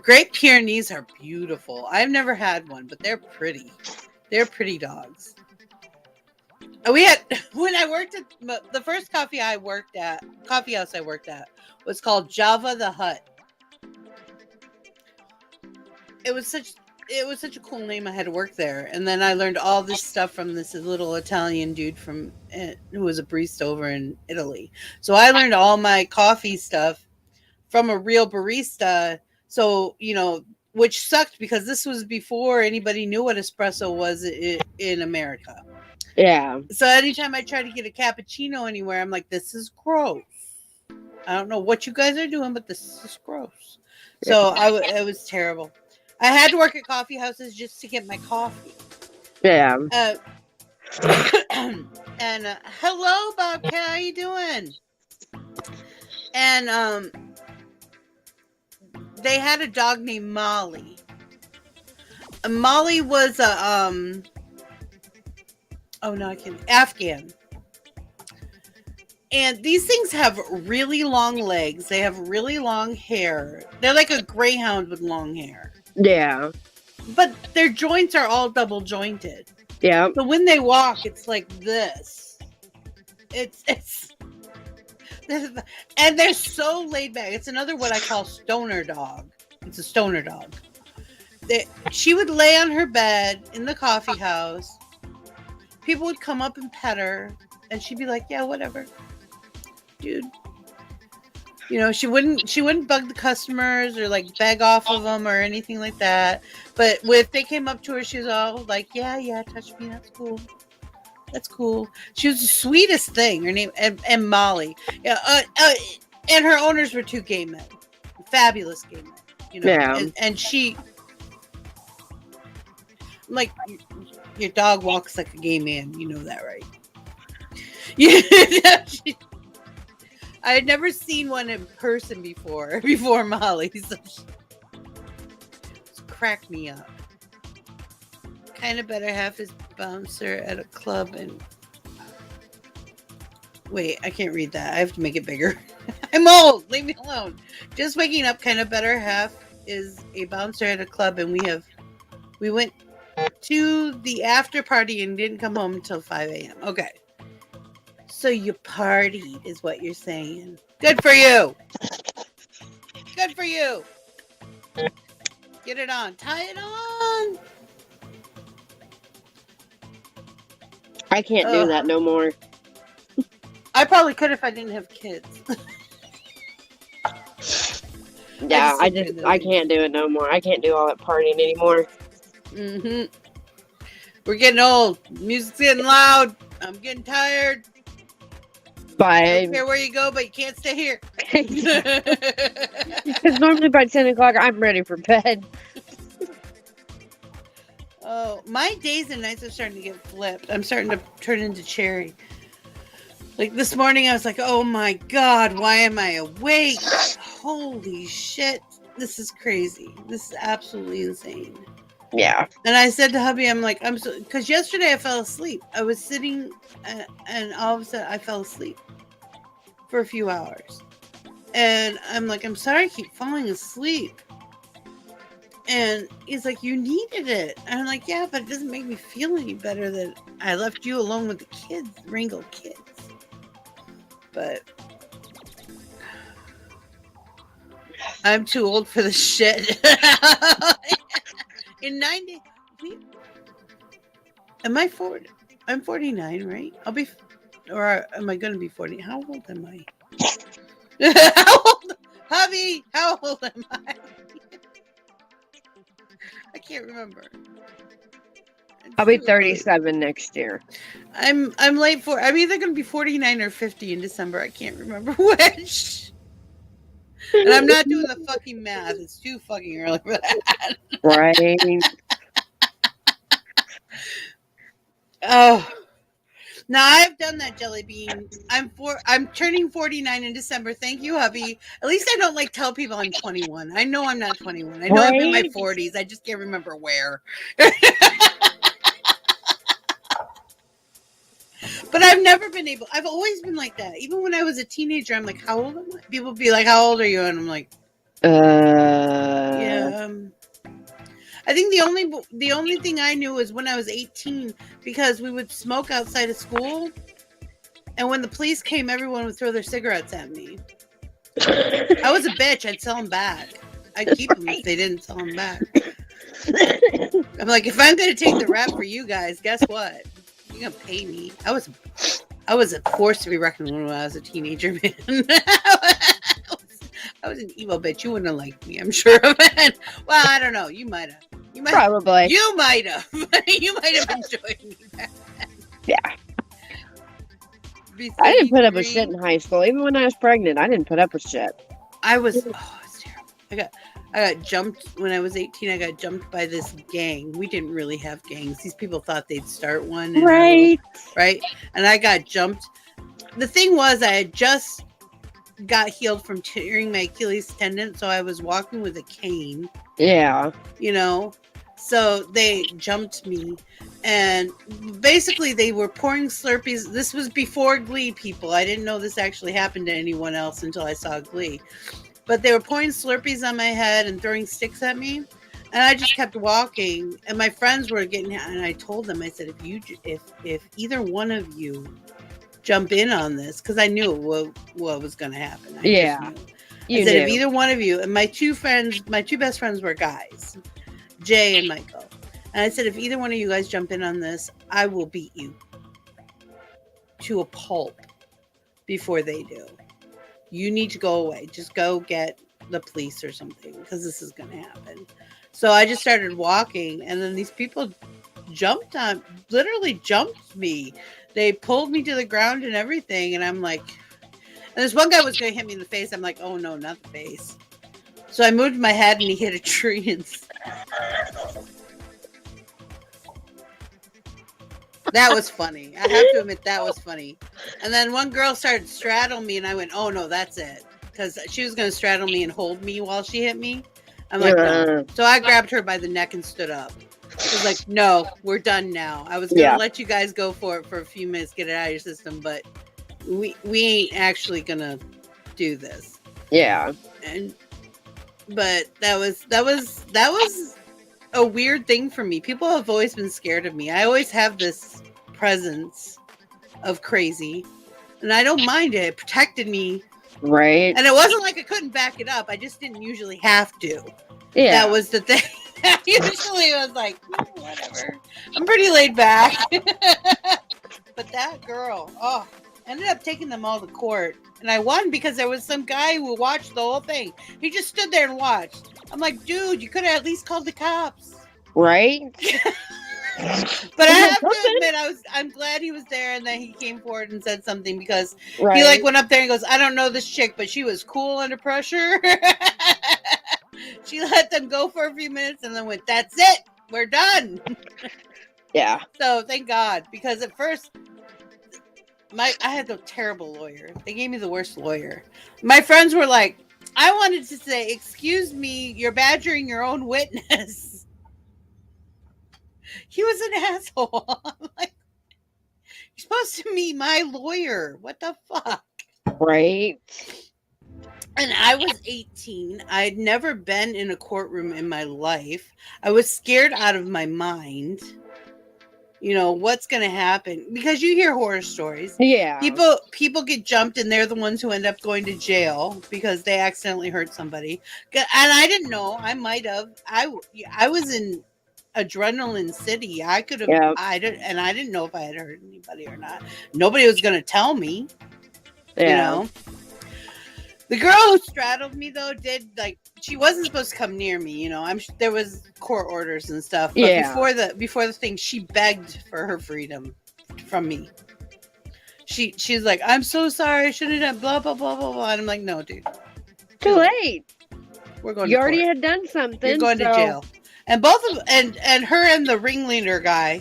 Great Pyrenees are beautiful. I've never had one, but they're pretty. They're pretty dogs. We had, when I worked at the first coffeehouse I worked at was called Java the Hutt. It was such a cool name. I had to work there, and then I learned all this stuff from this little Italian dude who was a barista over in Italy. So I learned all my coffee stuff from a real barista. So, you know, which sucked because this was before anybody knew what espresso was in America. Yeah. So anytime I try to get a cappuccino anywhere, I'm like, this is gross. I don't know what you guys are doing, but this is gross. So it was terrible. I had to work at coffee houses just to get my coffee. Yeah. And hello, Bobcat, how you doing? And they had a dog named Molly. Molly was a Afghan. And these things have really long legs. They have really long hair. They're like a greyhound with long hair. Yeah. But their joints are all double jointed. Yeah. So when they walk, it's like this. It's and they're so laid back. It's another what I call stoner dog. It's a stoner dog. She would lay on her bed in the coffee house. People would come up and pet her, and she'd be like, "Yeah, whatever, dude." You know, she wouldn't bug the customers or like beg off of them or anything like that. But if they came up to her, she was all like, "Yeah, touch me. That's cool. That's cool." She was the sweetest thing. Her name and Molly. Yeah, and her owners were two gay men. fabulous gamer, you know. Yeah. And she, like, your dog walks like a gay man. You know that, right? Yeah. I had never seen one in person before Molly. So she cracked me up. Kind of better half is bouncer at a club and... Wait, I can't read that. I have to make it bigger. I'm old. Leave me alone. Just waking up, kind of better half is a bouncer at a club, and we went to the after party and didn't come home until 5 a.m. Okay. So you partied is what you're saying. Good for you. Good for you. Get it on. Tie it on. I can't do that no more. I probably could if I didn't have kids. Yeah, I can't do it no more. I can't do all that partying anymore. Mm-hmm. We're getting old. Music's getting loud. I'm getting tired. I don't care where you go, but you can't stay here. Because normally by 10 o'clock, I'm ready for bed. Oh, my days and nights are starting to get flipped. I'm starting to turn into Cherry. Like this morning, I was like, oh my God, why am I awake? Holy shit. This is crazy. This is absolutely insane. Yeah. And I said to hubby, I'm like, because yesterday I fell asleep. I was sitting and all of a sudden I fell asleep for a few hours. And I'm like, I'm sorry I keep falling asleep. And he's like, you needed it. And I'm like, yeah, but it doesn't make me feel any better that I left you alone with the kids, the Ringo kids. But I'm too old for this shit. In 90, am I 40? I'm 49, right? Or am I going to be 40? How old am I? Hubby, how old am I? I can't remember. I'll be 37 next year. I'm late for. I'm either going to be 49 or 50 in December. I can't remember which. And I'm not doing the fucking math. It's too fucking early for that. Right. Oh. Now I've done that, Jelly Bean. I'm turning 49 in December. Thank you, hubby. At least I don't tell people I'm 21. I know I'm not 21. I know I'm in my 40s. I just can't remember where. But I've never been able. I've always been like that. Even when I was a teenager, I'm like, how old am I? People would be like, how old are you? And I'm like, yeah. I think the only thing I knew was when I was 18, because we would smoke outside of school, and when the police came, everyone would throw their cigarettes at me. I was a bitch. I'd sell them back. I'd keep them if they didn't sell them back. I'm like, if I'm going to take the rap for you guys, guess what? You're going to pay me. I was a force to be reckoned with when I was a teenager, man. I was an evil bitch. You wouldn't have liked me, I'm sure of it. Well, I don't know. You might have. Probably. You might have. You might have enjoyed me back then. Yeah. I didn't put up with shit in high school. Even when I was pregnant, I didn't put up with shit. It's terrible. I got jumped when I was 18. I got jumped by this gang. We didn't really have gangs. These people thought they'd start one. Right. And I got jumped. The thing was, I had just got healed from tearing my Achilles tendon, so I was walking with a cane. Yeah. You know? So they jumped me, and basically they were pouring Slurpees. This was before Glee, people. I didn't know this actually happened to anyone else until I saw Glee. But they were pouring Slurpees on my head and throwing sticks at me, and I just kept walking. And my friends were getting, and I told them, I said, if either one of you jump in on this, because I knew what was going to happen. I said, if either one of you, and my two best friends were guys, Jay and Michael. And I said, if either one of you guys jump in on this, I will beat you to a pulp before they do. You need to go away. Just go get the police or something, because this is going to happen. So I just started walking, and then these people literally jumped me. They pulled me to the ground and everything. And I'm like, and this one guy was going to hit me in the face. I'm like, oh no, not the face. So I moved my head and he hit a tree and that was funny. I have to admit that was funny. And then one girl started straddling me and I went, oh no, that's it. Because she was going to straddle me and hold me while she hit me. I'm like, no. So I grabbed her by the neck and stood up. I was like, no, we're done now. I was going to let you guys go for it for a few minutes, get it out of your system, but we ain't actually going to do this. Yeah. But that was a weird thing for me. People have always been scared of me. I always have this presence of crazy, and I don't mind it. It protected me. Right. And it wasn't like I couldn't back it up. I just didn't usually have to. Yeah. That was the thing. Usually I was like, whatever. I'm pretty laid back. But that girl, ended up taking them all to court. And I won because there was some guy who watched the whole thing. He just stood there and watched. I'm like, dude, you could have at least called the cops. Right? But I have to admit, I'm glad he was there and then he came forward and said something because he like went up there and goes, I don't know this chick, but she was cool under pressure. She let them go for a few minutes and then went, that's it. We're done. Yeah. So thank God, because at first I had a terrible lawyer. They gave me the worst lawyer. My friends were like, I wanted to say, excuse me, you're badgering your own witness. He was an asshole. I'm like, you're supposed to meet my lawyer. What the fuck? Right. And I was 18. I'd never been in a courtroom in my life. I was scared out of my mind. You know, what's going to happen? Because you hear horror stories. Yeah. People get jumped and they're the ones who end up going to jail because they accidentally hurt somebody. And I didn't know. I might have. I was in adrenaline city. I could have. Yeah. I didn't know if I had hurt anybody or not. Nobody was going to tell me. Yeah. You know? The girl who straddled me though she wasn't supposed to come near me, you know. There was court orders and stuff. But before the thing, she begged for her freedom from me. She's like, I'm so sorry, I shouldn't have blah blah blah blah blah. And I'm like, no, dude. Too late. We're going. You already had done something. You're going to jail. And both of and her and the ringleader guy,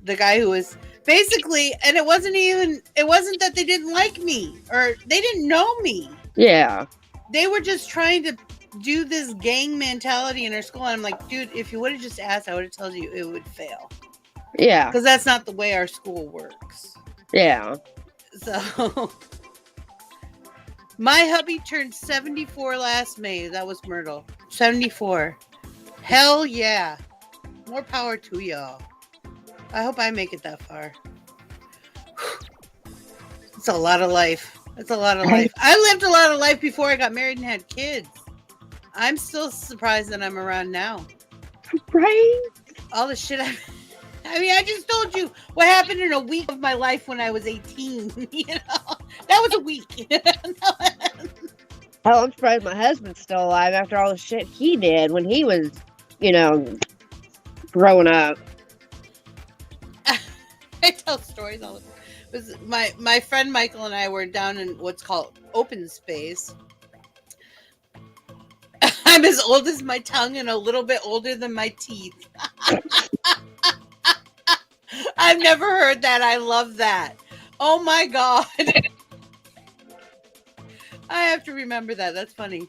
the guy who was basically, and it wasn't that they didn't like me or they didn't know me. Yeah. They were just trying to do this gang mentality in our school. And I'm like, dude, if you would have just asked, I would have told you it would fail. Yeah. Because that's not the way our school works. Yeah. So my hubby turned 74 last May. That was Myrtle. 74. Hell yeah. More power to y'all. I hope I make it that far. It's a lot of life. It's a lot of life. I lived a lot of life before I got married and had kids. I'm still surprised that I'm around now. Right? All the shit I just told you what happened in a week of my life when I was 18. You know? That was a week. Hell, I'm surprised my husband's still alive after all the shit he did when he was, growing up. I tell stories all the time. My friend Michael and I were down in what's called open space. I'm as old as my tongue and a little bit older than my teeth. I've never heard that. I love that. Oh my God. I have to remember that. That's funny.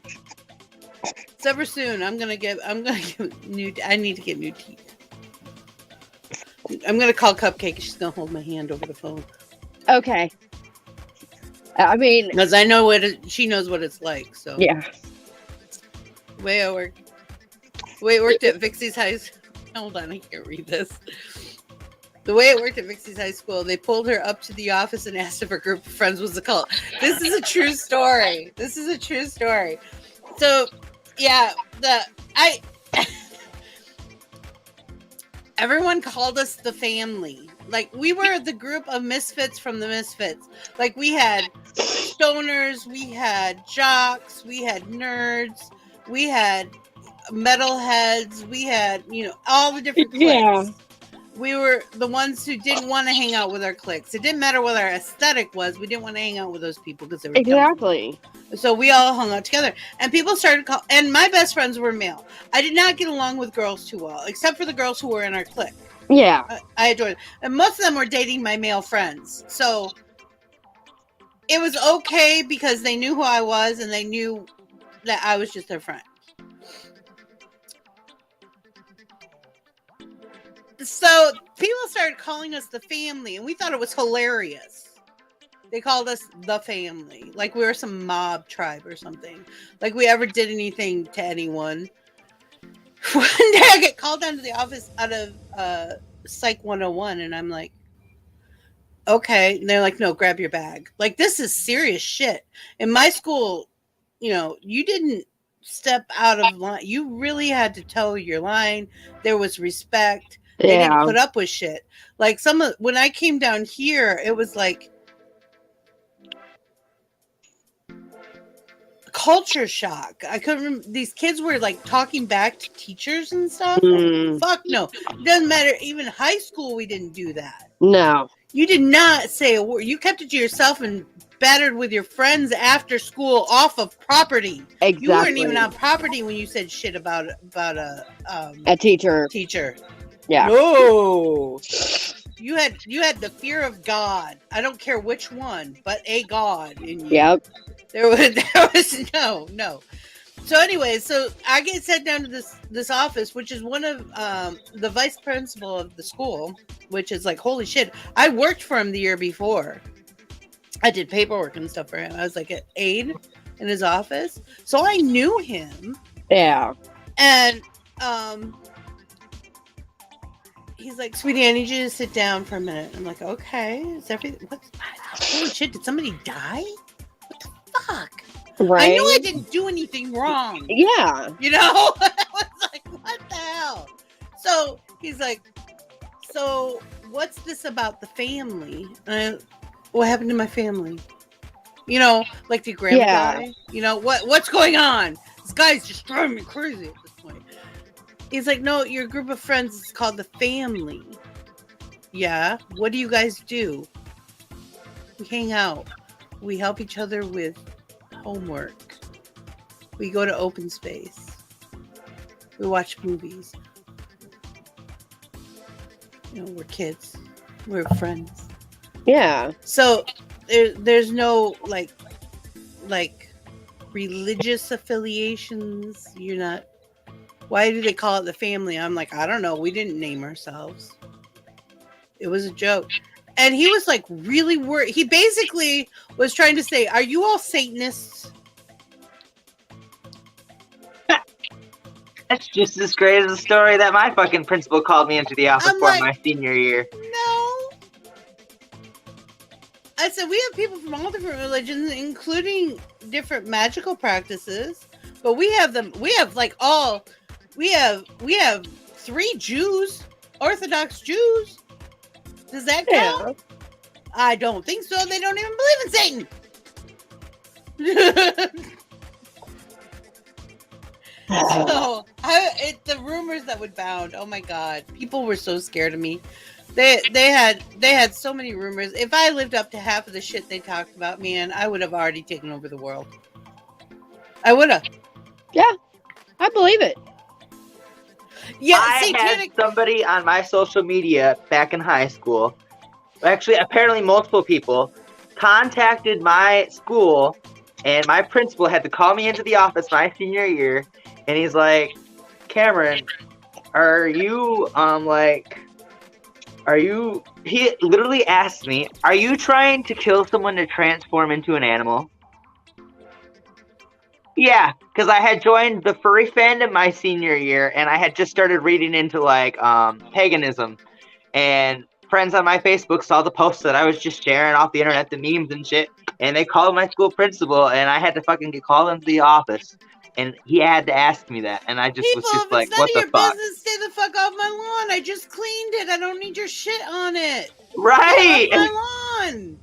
Ever soon, I need to get new teeth. I'm gonna call Cupcake. She's gonna hold my hand over the phone. Okay. I mean, because I know she knows what it's like. So yeah. The way it worked at Vixie's High School. Hold on, I can't read this. The way it worked at Vixie's High School, they pulled her up to the office and asked if her group of friends was a cult. This is a true story. So, yeah, everyone called us the family. Like, we were the group of misfits from the misfits. Like, we had stoners, we had jocks, we had nerds, we had metalheads, we had, all the different cliques. we were the ones who didn't want to hang out with our cliques. It didn't matter what our aesthetic was. We didn't want to hang out with those people because they were exactly. dumb. So we all hung out together, and people started and my best friends were male. I did not get along with girls too well, except for the girls who were in our clique. Yeah, I enjoyed it. And most of them were dating my male friends. So it was okay because they knew who I was and they knew that I was just their friend. So people started calling us the family, and we thought it was hilarious. They called us the family, like we were some mob tribe or something, like we ever did anything to anyone. One day I get called down to the office out of Psych 101, and I'm like, okay. And they're like, no, grab your bag. Like, this is serious shit. In my school, you didn't step out of line. You really had to toe your line. There was respect. They didn't put up with shit. Like when I came down here, it was like culture shock. I couldn't remember. These kids were like talking back to teachers and stuff. Fuck no. It doesn't matter. Even high school, we didn't do that. No. You did not say a word. You kept it to yourself and battered with your friends after school off of property. Exactly. You weren't even on property when you said shit about a teacher. Yeah. No. You had the fear of God. I don't care which one, but a God in you. Yep. There was no. So anyway, so I get sent down to this office, which is one of the vice principal of the school, which is like, holy shit. I worked for him the year before. I did paperwork and stuff for him. I was like an aide in his office. So I knew him. Yeah. And he's like, sweetie, I need you to sit down for a minute. I'm like, okay. Is everything? Holy shit! Did somebody die? What the fuck? Right. I knew I didn't do anything wrong. Yeah. I was like, what the hell? So he's like, so what's this about the family? What happened to my family? Like the grandma guy. What's going on? This guy's just driving me crazy at this point. He's like, no, your group of friends is called the family. Yeah. What do you guys do? We hang out. We help each other with homework. We go to open space. We watch movies. We're kids. We're friends. Yeah. So there's no like religious affiliations. You're not. Why do they call it the family? I'm like, I don't know. We didn't name ourselves. It was a joke. And he was like really worried. He basically was trying to say, are you all Satanists? That's just as great as a story that my fucking principal called me into the office for my senior year. No. I said, we have people from all different religions, including different magical practices. But we have we have 3 Jews, Orthodox Jews. Does that count? Yeah. I don't think so. They don't even believe in Satan. So the rumors that would bound. Oh my God, people were so scared of me. They had so many rumors. If I lived up to half of the shit they talked about, man, I would have already taken over the world. I would have. Yeah, I believe it. Yeah, I had somebody on my social media back in high school. Actually, apparently multiple people contacted my school, and my principal had to call me into the office my senior year, and he's like, Cameron, he literally asked me, are you trying to kill someone to transform into an animal? Yeah, because I had joined the furry fandom my senior year, and I had just started reading into, paganism. And friends on my Facebook saw the posts that I was just sharing off the internet, the memes and shit, and they called my school principal, and I had to fucking get called into the office. And he had to ask me that, and I just was just like, what the fuck? Business, stay the fuck off my lawn. I just cleaned it. I don't need your shit on it. Right! Get off my lawn.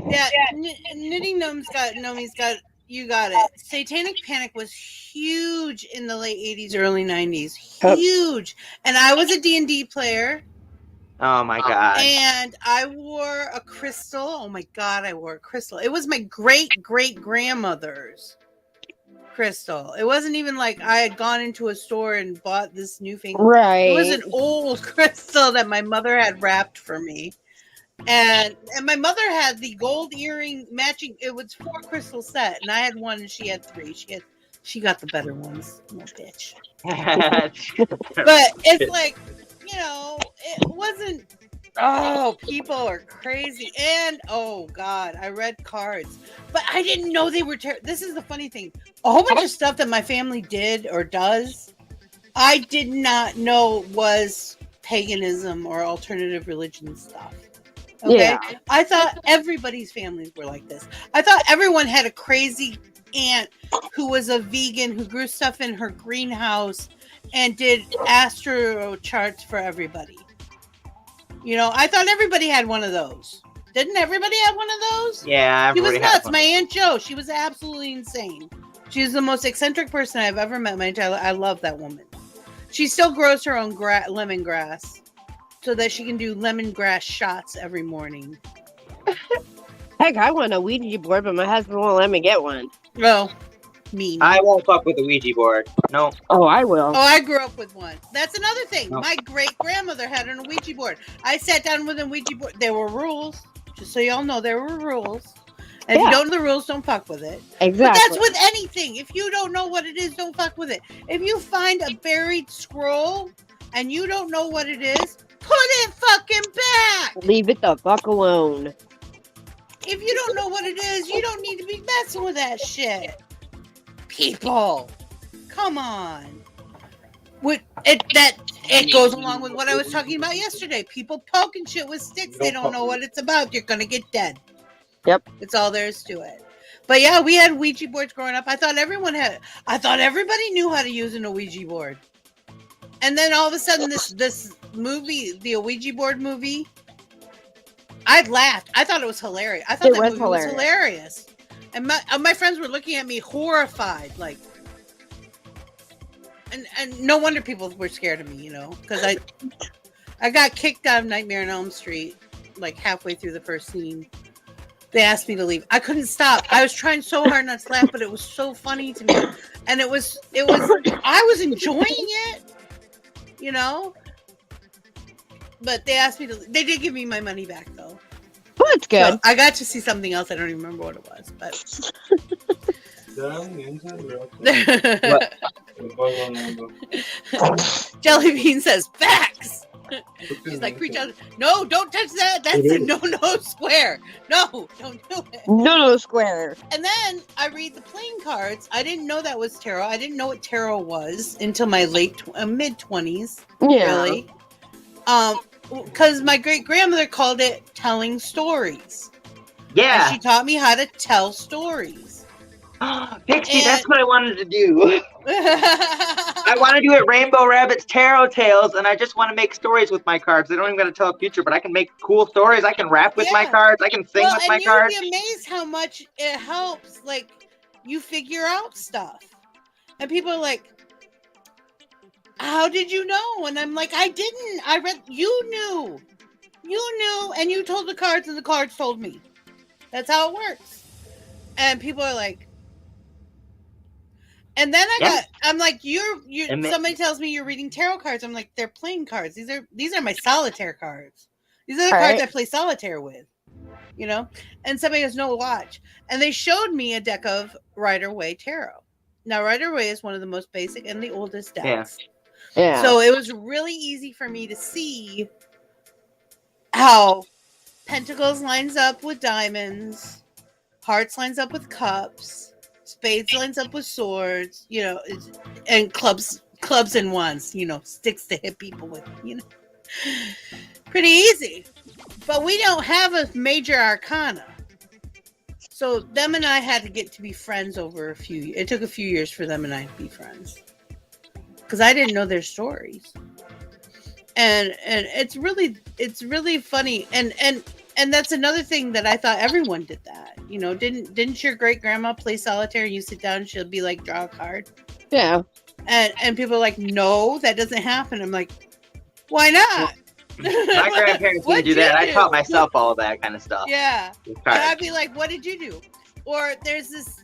Yeah, Knitting Gnome's got, you got it. Satanic Panic was huge in the late 80s, early 90s. Huge. And I was a D&D player. Oh my god. And I wore a crystal. Oh my god, I wore a crystal. It was my great-great-grandmother's crystal. It wasn't even like I had gone into a store and bought this new thing. Right. It was an old crystal that my mother had wrapped for me. And my mother had the gold earring matching. It was 4 crystal set, and I had 1 and she had 3. She got the better ones, little bitch. But it's like, you know, it wasn't. Oh, people are crazy. And oh god, I read cards, but I didn't know they were. This is the funny thing. A whole bunch of stuff that my family did or does, I did not know was paganism or alternative religion stuff. Okay, Yeah. I thought everybody's families were like this. I thought everyone had a crazy aunt who was a vegan who grew stuff in her greenhouse and did astro charts for everybody. You know, I thought everybody had one of those. Didn't everybody have one of those? Yeah, She was everybody has nuts. one. My Aunt Jo, she was absolutely insane. She's the most eccentric person I've ever met in my entire life. I love that woman. She still grows her own lemongrass so that she can do lemongrass shots every morning. Heck, I want a Ouija board, but my husband won't let me get one. Oh, mean. I won't fuck with the Ouija board. No. Oh, I will. Oh, I grew up with one. That's another thing. No. My great-grandmother had an Ouija board. I sat down with a Ouija board. There were rules. Just so y'all know, there were rules. And if you don't know the rules, don't fuck with it. Exactly. But that's with anything. If you don't know what it is, don't fuck with it. If you find a buried scroll and you don't know what it is, put it fucking back. Leave it the fuck alone. If you don't know what it is, you don't need to be messing with that shit. People, come on. It goes along with what I was talking about yesterday. People poking shit with sticks. They don't know what it's about. You're gonna get dead. Yep. It's all there is to it. But yeah, we had Ouija boards growing up. I thought everybody knew how to use an Ouija board. And then all of a sudden, this movie, the Ouija board movie, I laughed. I thought it was hilarious. I thought It that was movie was hilarious. And my friends were looking at me horrified, like, and no wonder people were scared of me, you know, because I got kicked out of Nightmare on Elm Street like halfway through the first scene. They asked me to leave. I couldn't stop. I was trying so hard not to laugh, but it was so funny to me, and it was. I was enjoying it, you know. But they asked me to. They did give me my money back though. Well, that's good. So I got to see something else. I don't even remember what it was, but. Jelly Bean says facts. She's like, preach out. No, don't touch that. That's a no square. No, don't do it. No square. And then I read the playing cards. I didn't know that was tarot. I didn't know what tarot was until my mid 20s. Yeah. Really. Because my great grandmother called it telling stories. Yeah. And she taught me how to tell stories. Pixie, that's what I wanted to do. I want to do it Rainbow Rabbit's Tarot Tales, and I just want to make stories with my cards. I don't even got to tell a future, but I can make cool stories. I can rap with my cards. I can sing with my cards. You'd be amazed how much it helps. Like, you figure out stuff. And people are like, how did you know? And I'm like, I didn't. I read, you knew, and you told the cards, and the cards told me. That's how it works. And people are like, and then I'm like, somebody tells me you're reading tarot cards. I'm like, they're playing cards. These are my solitaire cards. These are the cards I play solitaire with, you know? And somebody goes, no, watch. And they showed me a deck of Rider-Waite Tarot. Now, Rider-Waite is one of the most basic and the oldest decks. Yeah. So it was really easy for me to see how Pentacles lines up with diamonds, Hearts lines up with cups, Spades lines up with swords, you know, and clubs and wands, you know, sticks to hit people with, you know. Pretty easy. But we don't have a major arcana. So them and I had to get to be friends over it took a few years for them and I to be friends. Because I didn't know their stories. And it's really funny. And that's another thing that I thought everyone did that. You know, didn't your great grandma play solitaire? You sit down, she'll be like, draw a card. Yeah. And people are like, no, that doesn't happen. I'm like, why not? My grandparents didn't do that. I taught myself all of that kind of stuff. Yeah. And I'd be like, what did you do? Or there's this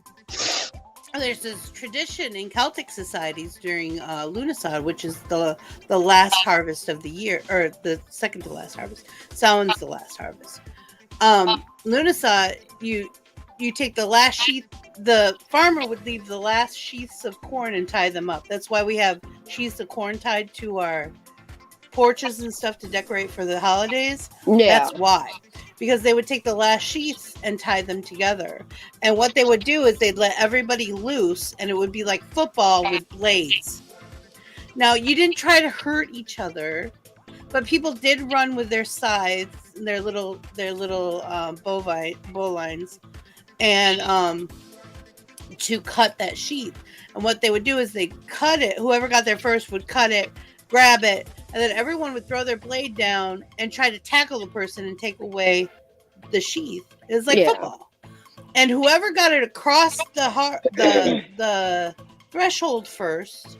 tradition in Celtic societies during Lughnasadh, which is the last harvest of the year, or the second to last harvest. Samhain's the last harvest. Lughnasadh, you take the last sheath. The farmer would leave the last sheaths of corn and tie them up. That's why we have sheaths of corn tied to our porches and stuff to decorate for the holidays. Yeah. That's why. Because they would take the last sheaths and tie them together. And what they would do is they'd let everybody loose, and it would be like football with blades. Now, you didn't try to hurt each other, but people did run with their scythes and their little bowlines, and to cut that sheath. And what they would do is they cut it. Whoever got there first would cut it, grab it, and then everyone would throw their blade down and try to tackle the person and take away the sheath. It was like football. And whoever got it across the threshold first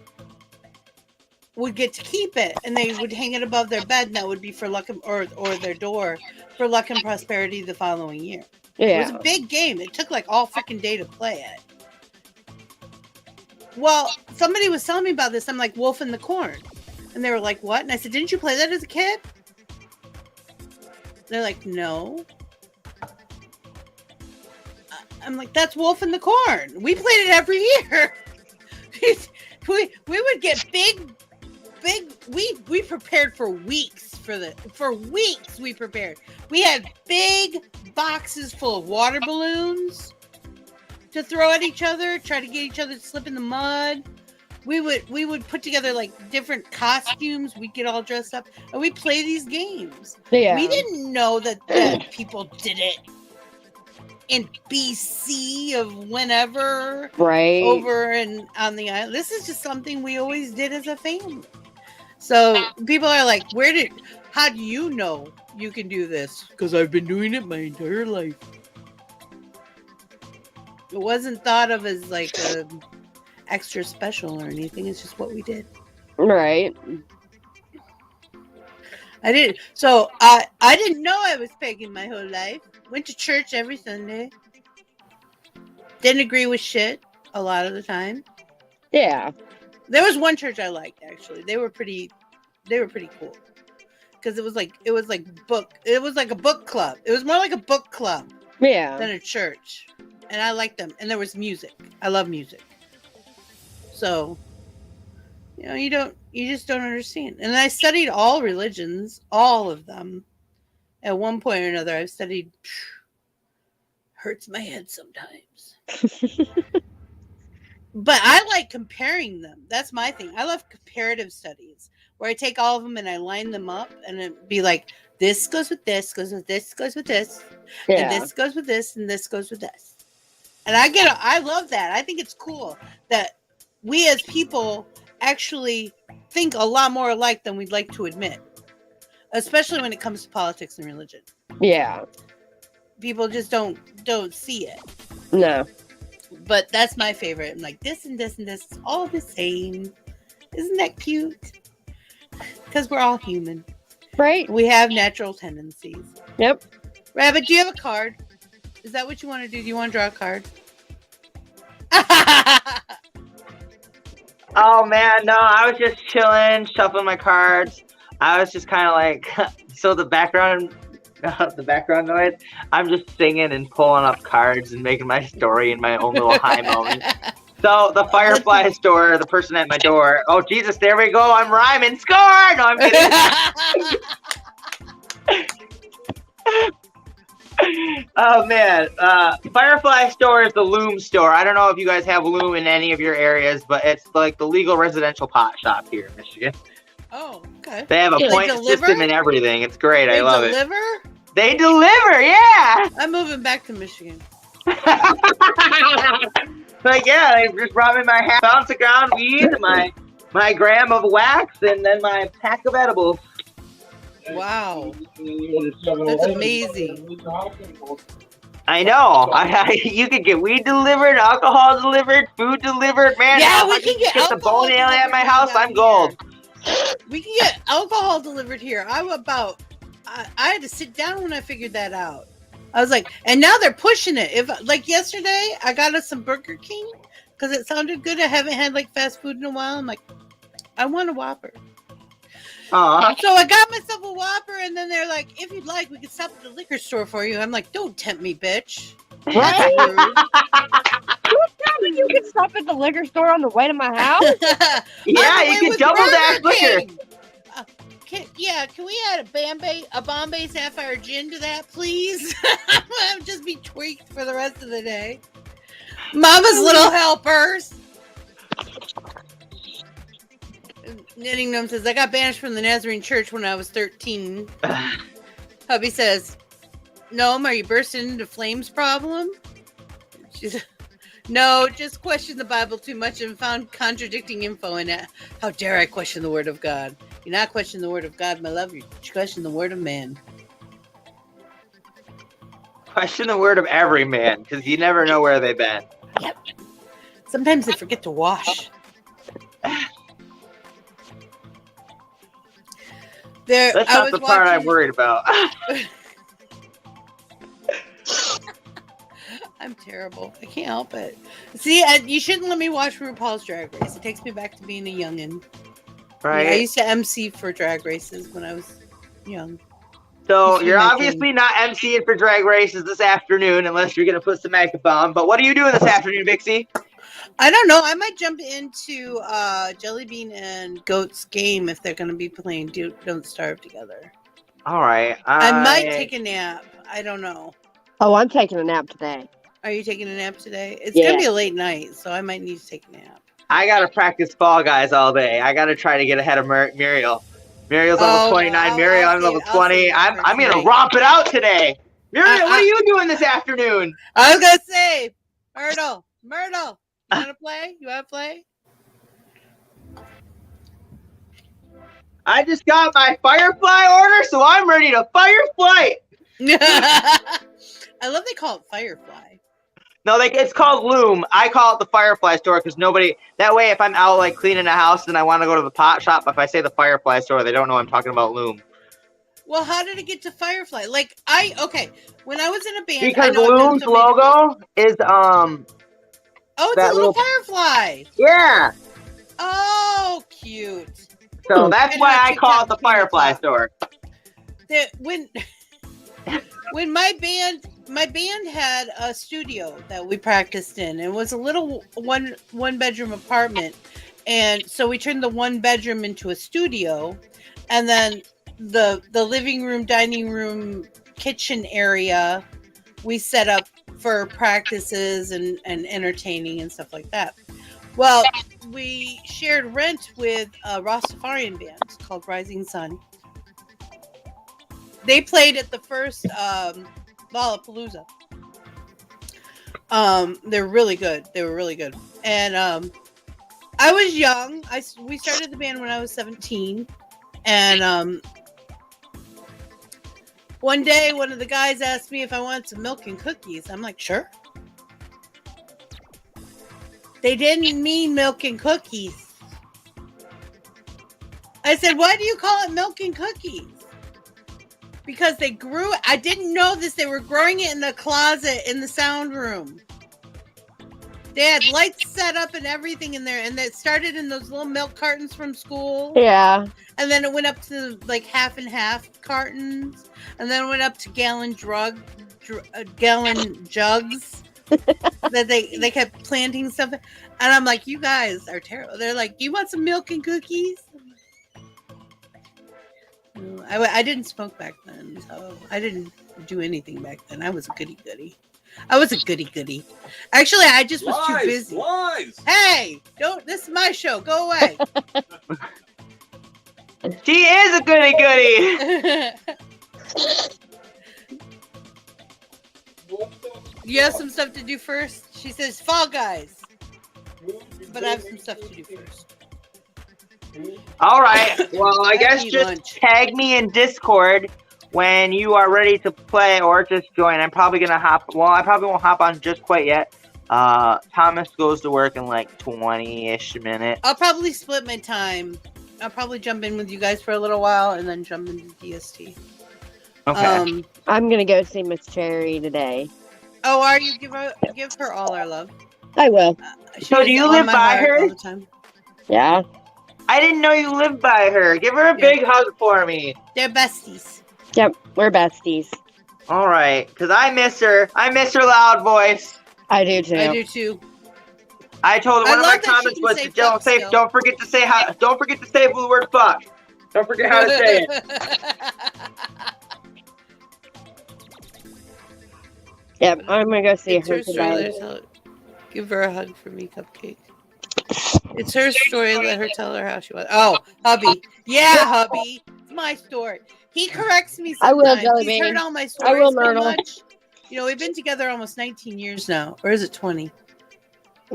would get to keep it, and they would hang it above their bed, and that would be for luck or their door for luck and prosperity the following year. Yeah. It was a big game. It took like all freaking day to play it. Well, somebody was telling me about this. I'm like, Wolf in the Corn. And they were like, what? And I said, didn't you play that as a kid? They're like, no. I'm like, that's Wolf in the Corn. We played it every year. we would get big, we prepared for weeks for weeks we prepared. We had big boxes full of water balloons to throw at each other, try to get each other to slip in the mud. We would put together like different costumes. We'd get all dressed up and we'd play these games. Yeah. We didn't know that people did it in BC of whenever, right, over and on the island. This is just something we always did as a family. So people are like, how do you know you can do this? Because I've been doing it my entire life. It wasn't thought of as like a extra special or anything. It's just what we did. Right. I didn't know I was pagan my whole life. Went to church every Sunday. Didn't agree with shit a lot of the time. Yeah. There was one church I liked, actually. They were pretty cool. Because it was like a book club. It was more like a book club than a church. And I liked them. And there was music. I love music. So, you just don't understand. And I studied all religions, all of them. At one point or another, I've studied. Hurts my head sometimes. But I like comparing them. That's my thing. I love comparative studies where I take all of them and I line them up and it'd be like, this goes with this, goes with this, goes with this, and this goes with this, and this goes with this. And I love that. I think it's cool that we as people actually think a lot more alike than we'd like to admit, especially when it comes to politics and religion. Yeah. People just don't see it. No. But that's my favorite. I'm like, this and this and this is all the same. Isn't that cute? Because we're all human. Right. We have natural tendencies. Yep. Rabbit, do you have a card? Is that what you want to do? Do you want to draw a card? Oh, man, no. I was just chilling, shuffling my cards. I was just kind of like, so the background noise, I'm just singing and pulling up cards and making my story in my own little high moment. So the Firefly store, the person at my door, oh Jesus, there we go, I'm rhyming, score! No, I'm kidding. Oh man, Firefly store is the Loom store. I don't know if you guys have Loom in any of your areas, but it's like the legal residential pot shop here in Michigan. Oh, okay. They have a point system and everything. It's great. I love it. They deliver, yeah. I'm moving back to Michigan. Like, yeah, they just brought me my half ounce of ground weed, my gram of wax, and then my pack of edibles. Wow. That's amazing. I know. You could get weed delivered, alcohol delivered, food delivered. Man, yeah, we can get the bone alley at my house. I'm gold. We can get alcohol delivered here. I had to sit down when I figured that out. I was like, and now they're pushing it. If like yesterday, I got us some Burger King because it sounded good. I haven't had like fast food in a while. I'm like, I want a Whopper. Aww. So I got myself a Whopper, and then they're like, if you'd like, we could stop at the liquor store for you. I'm like, don't tempt me, bitch. Right? You tell me you can stop at the liquor store on the way to my house? Yeah, you can double dash liquor. Can we add a Bombay Sapphire gin to that, please? I'll just be tweaked for the rest of the day. Mama's little helpers. Knitting Gnome says, I got banished from the Nazarene Church when I was 13. Hubby says, Gnome, are you bursting into flames problem? She's, no, just questioned the Bible too much and found contradicting info in it. How dare I question the word of God? You're not questioning the word of God, my love. You question the word of man. Question the word of every man, because you never know where they've been. Yep. Sometimes they forget to wash. That's not the part I'm worried about. I'm terrible. I can't help it. See, you shouldn't let me watch RuPaul's Drag Race. It takes me back to being a youngin'. Right. Yeah, I used to MC for drag races when I was young. So you're obviously not MCing for drag races this afternoon unless you're going to put some makeup on. But what are you doing this afternoon, Vixie? I don't know. I might jump into Jellybean and Goat's game if they're going to be playing Don't Starve together. All right. I might take a nap. I don't know. Oh, I'm taking a nap today. Are you taking a nap today? It's going to be a late night, so I might need to take a nap. I got to practice Fall Guys all day. I got to try to get ahead of Muriel. Muriel's level 29. Muriel, I'm level 20. I'm going to romp it out today. Muriel, what are you doing this afternoon? I was going to say, Myrtle, you want to play? You want to play? I just got my Firefly order, so I'm ready to Firefly. I love they call it Firefly. No, it's called Loom. I call it the Firefly store because that way if I'm out like cleaning a house and I want to go to the pot shop, if I say the Firefly store, they don't know I'm talking about Loom. Well, how did it get to Firefly? When I was in a band, because Loom's logo is oh, it's a little firefly. Yeah. Oh, cute. So that's why I call it the Firefly store. When my band had a studio that we practiced in. It was a little one bedroom apartment, and so we turned the one bedroom into a studio, and then the living room, dining room, kitchen area we set up for practices and entertaining and stuff like that. Well, we shared rent with a Rastafarian band called Rising Sun. They played at the first Lollapalooza. They're really good. They were really good. And I was young. We started the band when I was 17. And one day, one of the guys asked me if I wanted some milk and cookies. I'm like, sure. They didn't mean milk and cookies. I said, why do you call it milk and cookies? Because they grew it. I didn't know this. They were growing it in the closet in the sound room. They had lights set up and everything in there. And it started in those little milk cartons from school. Yeah. And then it went up to like half and half cartons. And then it went up to gallon jugs that they kept planting stuff. And I'm like, you guys are terrible. They're like, do you want some milk and cookies? I didn't smoke back then, so I didn't do anything back then. I was a goody-goody. Actually, I just was too busy. Lies! Hey, this is my show. Go away. She is a goody-goody. You have some stuff to do first? She says, Fall Guys. But I have some stuff to do first. All right. Well, I guess just tag me in Discord when you are ready to play or just join. I'm probably going to I probably won't hop on just quite yet. Thomas goes to work in like 20-ish minutes. I'll probably split my time. I'll probably jump in with you guys for a little while and then jump into DST. Okay. I'm gonna go see Miss Cherry today. Oh, are you? Give her all our love. I will. So do you live by her? All the time. Yeah. I didn't know you lived by her. Give her a big hug for me. They're besties. Yep, we're besties. All right, because I miss her. I miss her loud voice. I do too. I do too. I told her one of my comments was don't forget to say the word fuck. Don't forget how to say it. Yep, I'm gonna go see her today. Give her a hug for me, Cupcake. It's her story. Let her tell her how she was. Oh, hubby. Yeah, hubby. It's my story. He corrects me sometimes. I will, Jelly He's Bean. heard all my stories I will, so Myrtle. much. You know, we've been together almost 19 years now. Or is it 20?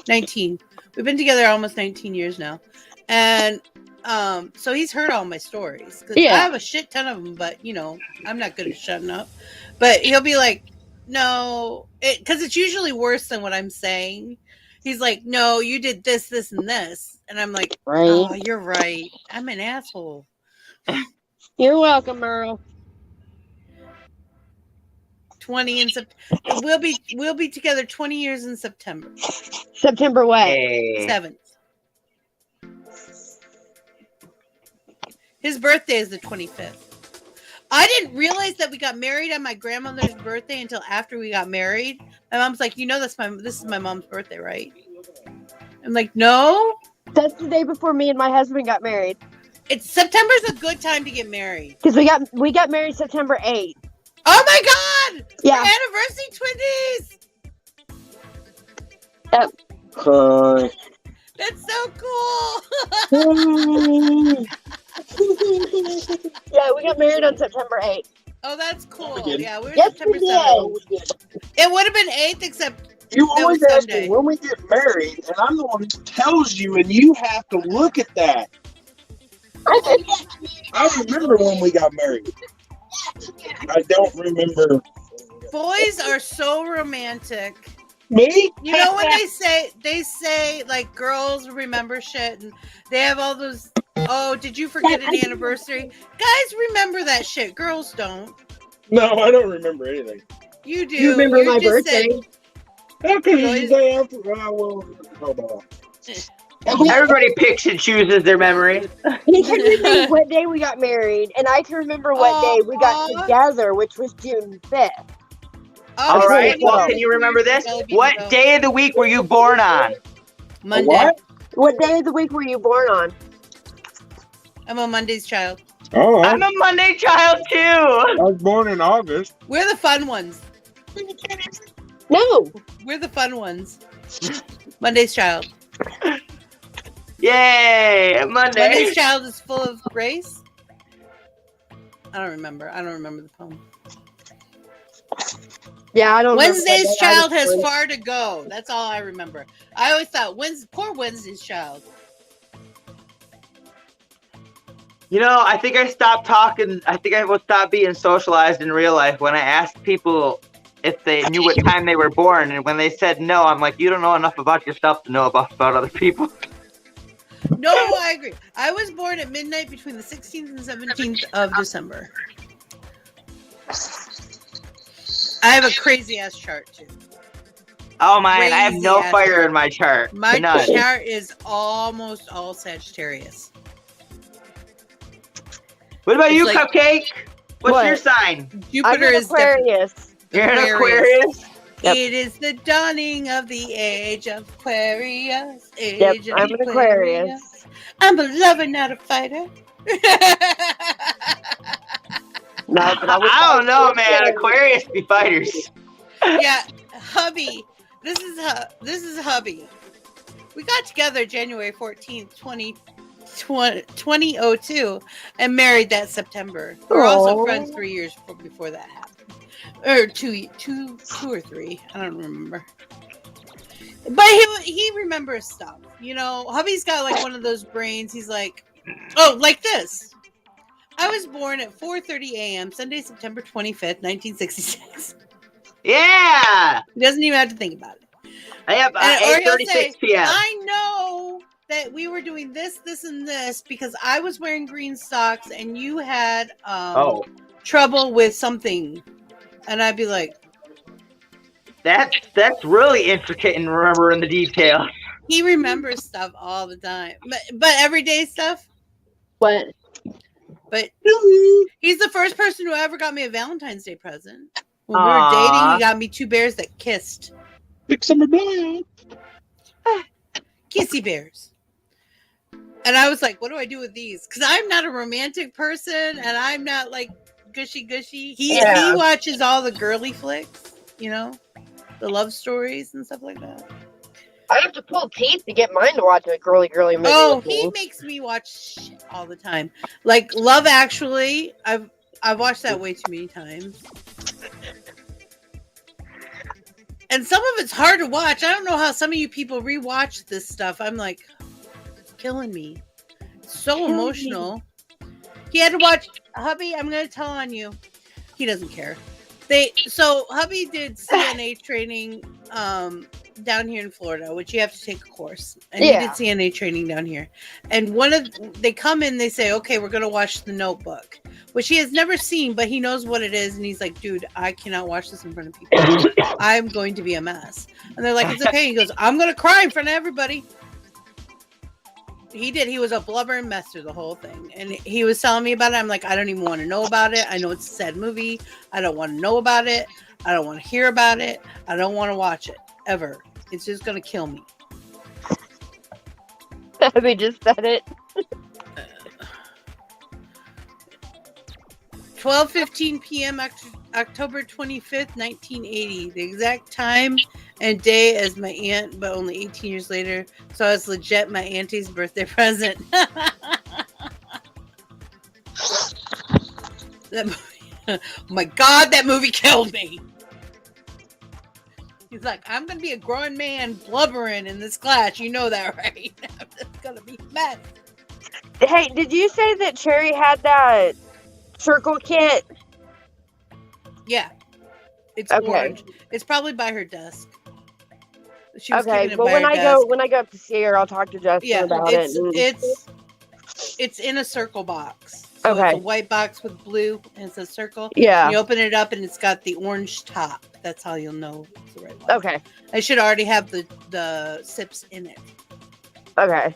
19. We've been together almost 19 years now. And so he's heard all my stories. I have a shit ton of them, but, you know, I'm not good at shutting up. But he'll be like, no, because it's usually worse than what I'm saying. He's like, no, you did this, this, and this. And I'm like, oh, you're right. I'm an asshole. You're welcome, Merle. 20 in September. We'll be together 20 years in September. September what? 7th. His birthday is the 25th. I didn't realize that we got married on my grandmother's birthday until after we got married. My mom's like, you know, this is my mom's birthday, right? I'm like, no. That's the day before me and my husband got married. September's a good time to get married. Because we got married September 8th. Oh my God! Yeah. We're anniversary twinnies! Yep. That's so cool! Yeah, we got married on September 8th. Oh, that's cool. Yeah, we were Yes, September 7th. It would have been 8th, except you always ask Sunday. me when we get married, and I'm the one who tells you, and you have to look at that. I remember when we got married. I don't remember. Boys are so romantic. Me? You know when they say like girls remember shit and they have all those, oh, did you forget an anniversary? Guys remember that shit. Girls don't. No, I don't remember anything. You do. You remember my birthday? How can you say after? Well, hold on. Everybody picks and chooses their memory. He can remember what day we got married, and I can remember what day we got together, which was June 5th. All right. Well, can you remember this? What day of the week were you born on? Monday. What day of the week were you born on? I'm a Monday's child. Oh, I'm a Monday child too. I was born in August. We're the fun ones. No. We're the fun ones. Monday's child. Yay! Monday. Monday's child is full of grace. I don't remember the poem. Yeah, I don't. Wednesday's child has far to go. That's all I remember. I always thought poor Wednesday's child. You know, I think I stopped talking. I think I will stop being socialized in real life when I asked people if they knew what time they were born, and when they said no, I'm like, you don't know enough about yourself to know about other people. No, I agree. I was born at midnight between the 16th and 17th of December. I have a crazy ass chart too. Oh man, I have no fire in my chart. My chart is almost all Sagittarius. What about you, Cupcake? What's your sign? Jupiter is Aquarius. You're an Aquarius? Yep. It is the dawning of the age of Aquarius. I'm an Aquarius. I'm a lover, not a fighter. No, but I don't know, man. Aquarius be fighters. Yeah, hubby. This is hubby. We got together January 14th, 2002 and married that September. We're also friends 3 years before that happened. Or two or three. I don't remember. But he remembers stuff. You know, hubby's got like one of those brains. He's like, oh, like this. I was born at 4:30 a.m. Sunday, September 25th, 1966. Yeah. He doesn't even have to think about it. I have 8:36 p.m. I know that we were doing this, and this because I was wearing green socks and you had trouble with something, and I'd be like, that's really intricate and remembering the details. He remembers stuff all the time, but everyday stuff. What? But he's the first person who ever got me a Valentine's Day present. When we were dating, he got me 2 bears that kissed. Big summer blowout. Kissy bears. And I was like, what do I do with these? Because I'm not a romantic person, and I'm not like gushy. He watches all the girly flicks, the love stories and stuff like that. I have to pull teeth to get mine to watch a girly movie. Oh, he makes me watch shit all the time. Like Love Actually, I've watched that way too many times. And some of it's hard to watch. I don't know how some of you people rewatch this stuff. I'm like, it's killing me. It's so emotional. He had to watch hubby. I'm going to tell on you. He doesn't care. So hubby did CNA training down here in Florida, which you have to take a course. And he did CNA training down here. And they come in, they say, okay, we're going to watch The Notebook, which he has never seen, but he knows what it is. And he's like, dude, I cannot watch this in front of people. I'm going to be a mess. And they're like, it's okay. He goes, I'm going to cry in front of everybody. He did. He was a blubbering mess through the whole thing. And he was telling me about it. I'm like, I don't even want to know about it. I know it's a sad movie. I don't want to know about it. I don't want to hear about it. I don't want to watch it. Ever. It's just going to kill me. We just said it. 12:15 p.m. October 25th, 1980. The exact time and day as my aunt, but only 18 years later. So it's legit my auntie's birthday present. That movie, oh my God, that movie killed me. He's like, I'm going to be a grown man blubbering in this class. You know that, right? I'm just going to be mad. Hey, did you say that Cherry had that circle kit? Yeah. It's orange. It's probably by her desk. She was okay, but when I go up to see her, I'll talk to Justin about it. It's in a circle box. So okay. It's a white box with blue, and it's a circle. Yeah. And you open it up, and it's got the orange top. That's how you'll know it's the right one. Okay. I should already have the sips in it. Okay.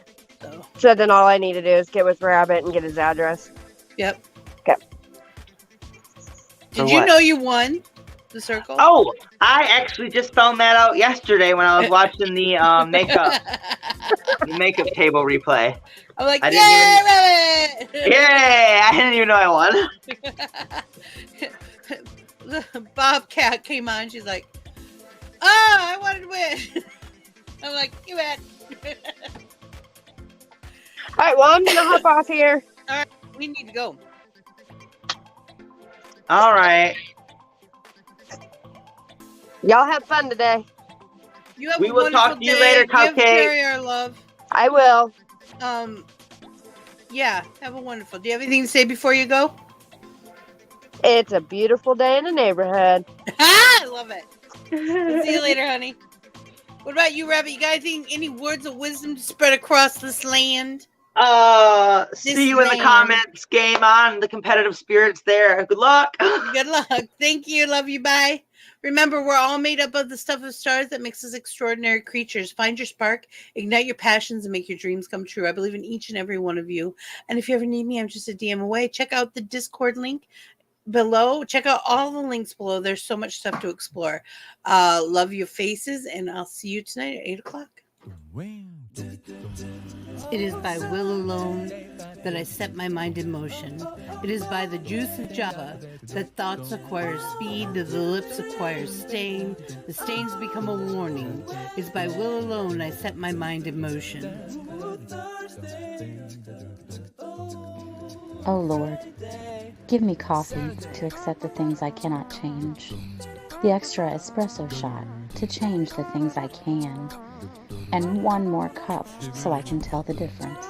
So then all I need to do is get with Rabbit and get his address. Yep. Okay. Did you know you won the circle? Oh, I actually just found that out yesterday when I was watching the makeup table replay. I'm like, yay, Rabbit! Yay! I didn't even know I won. Bobcat came on. She's like, oh, I wanted to win. I'm like, you win. All right, well, I'm going to hop off here. All right, we need to go. All right. Y'all have fun today. We will talk to you later, Cupcake. Give Carrie our love. I will. Yeah, have a wonderful. Do you have anything to say before you go? It's a beautiful day in the neighborhood. I love it. See you later, honey. What about you, Rabbit? You got any words of wisdom to spread across this land? See you in the comments. Game on. The competitive spirits there. Good luck. Good luck. Thank you. Love you. Bye. Remember, we're all made up of the stuff of stars that makes us extraordinary creatures. Find your spark, ignite your passions, and make your dreams come true. I believe in each and every one of you. And if you ever need me, I'm just a DM away. Check out the Discord link below. Check out all the links below. There's so much stuff to explore. Love your faces, and I'll see you tonight at 8 o'clock. It is by will alone that I set my mind in motion. It is by the juice of Java that thoughts acquire speed, the lips acquire stain, the stains become a warning. It is by will alone I set my mind in motion. Oh Lord, give me coffee to accept the things I cannot change, the extra espresso shot to change the things I can, and one more cup so I can tell the difference.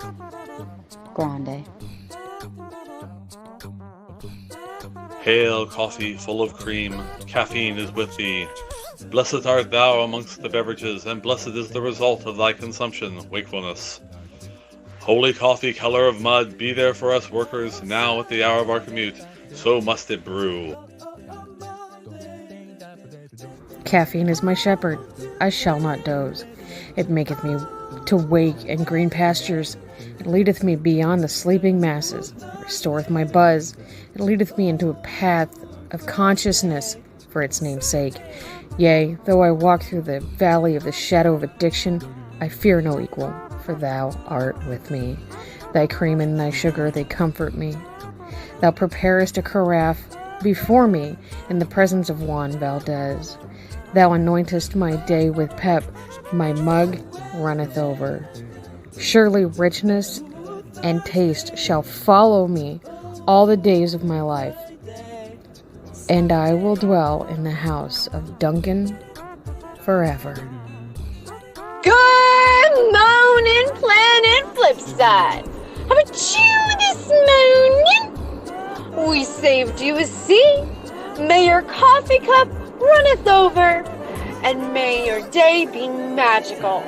Grande. Hail, coffee full of cream, caffeine is with thee. Blessed art thou amongst the beverages, and blessed is the result of thy consumption, wakefulness. Holy coffee, color of mud, be there for us workers, now at the hour of our commute, so must it brew. Caffeine is my shepherd, I shall not doze. It maketh me to wake in green pastures. It leadeth me beyond the sleeping masses. It restoreth my buzz. It leadeth me into a path of consciousness for its name's sake. Yea, though I walk through the valley of the shadow of addiction, I fear no equal, for thou art with me. Thy cream and thy sugar, they comfort me. Thou preparest a carafe before me in the presence of Juan Valdez. Thou anointest my day with pep, my mug runneth over. Surely richness and taste shall follow me all the days of my life, and I will dwell in the house of Duncan forever. Good morning, Planet Flipside. How about you this morning? We saved you a seat. May your coffee cup runneth over, and may your day be magical.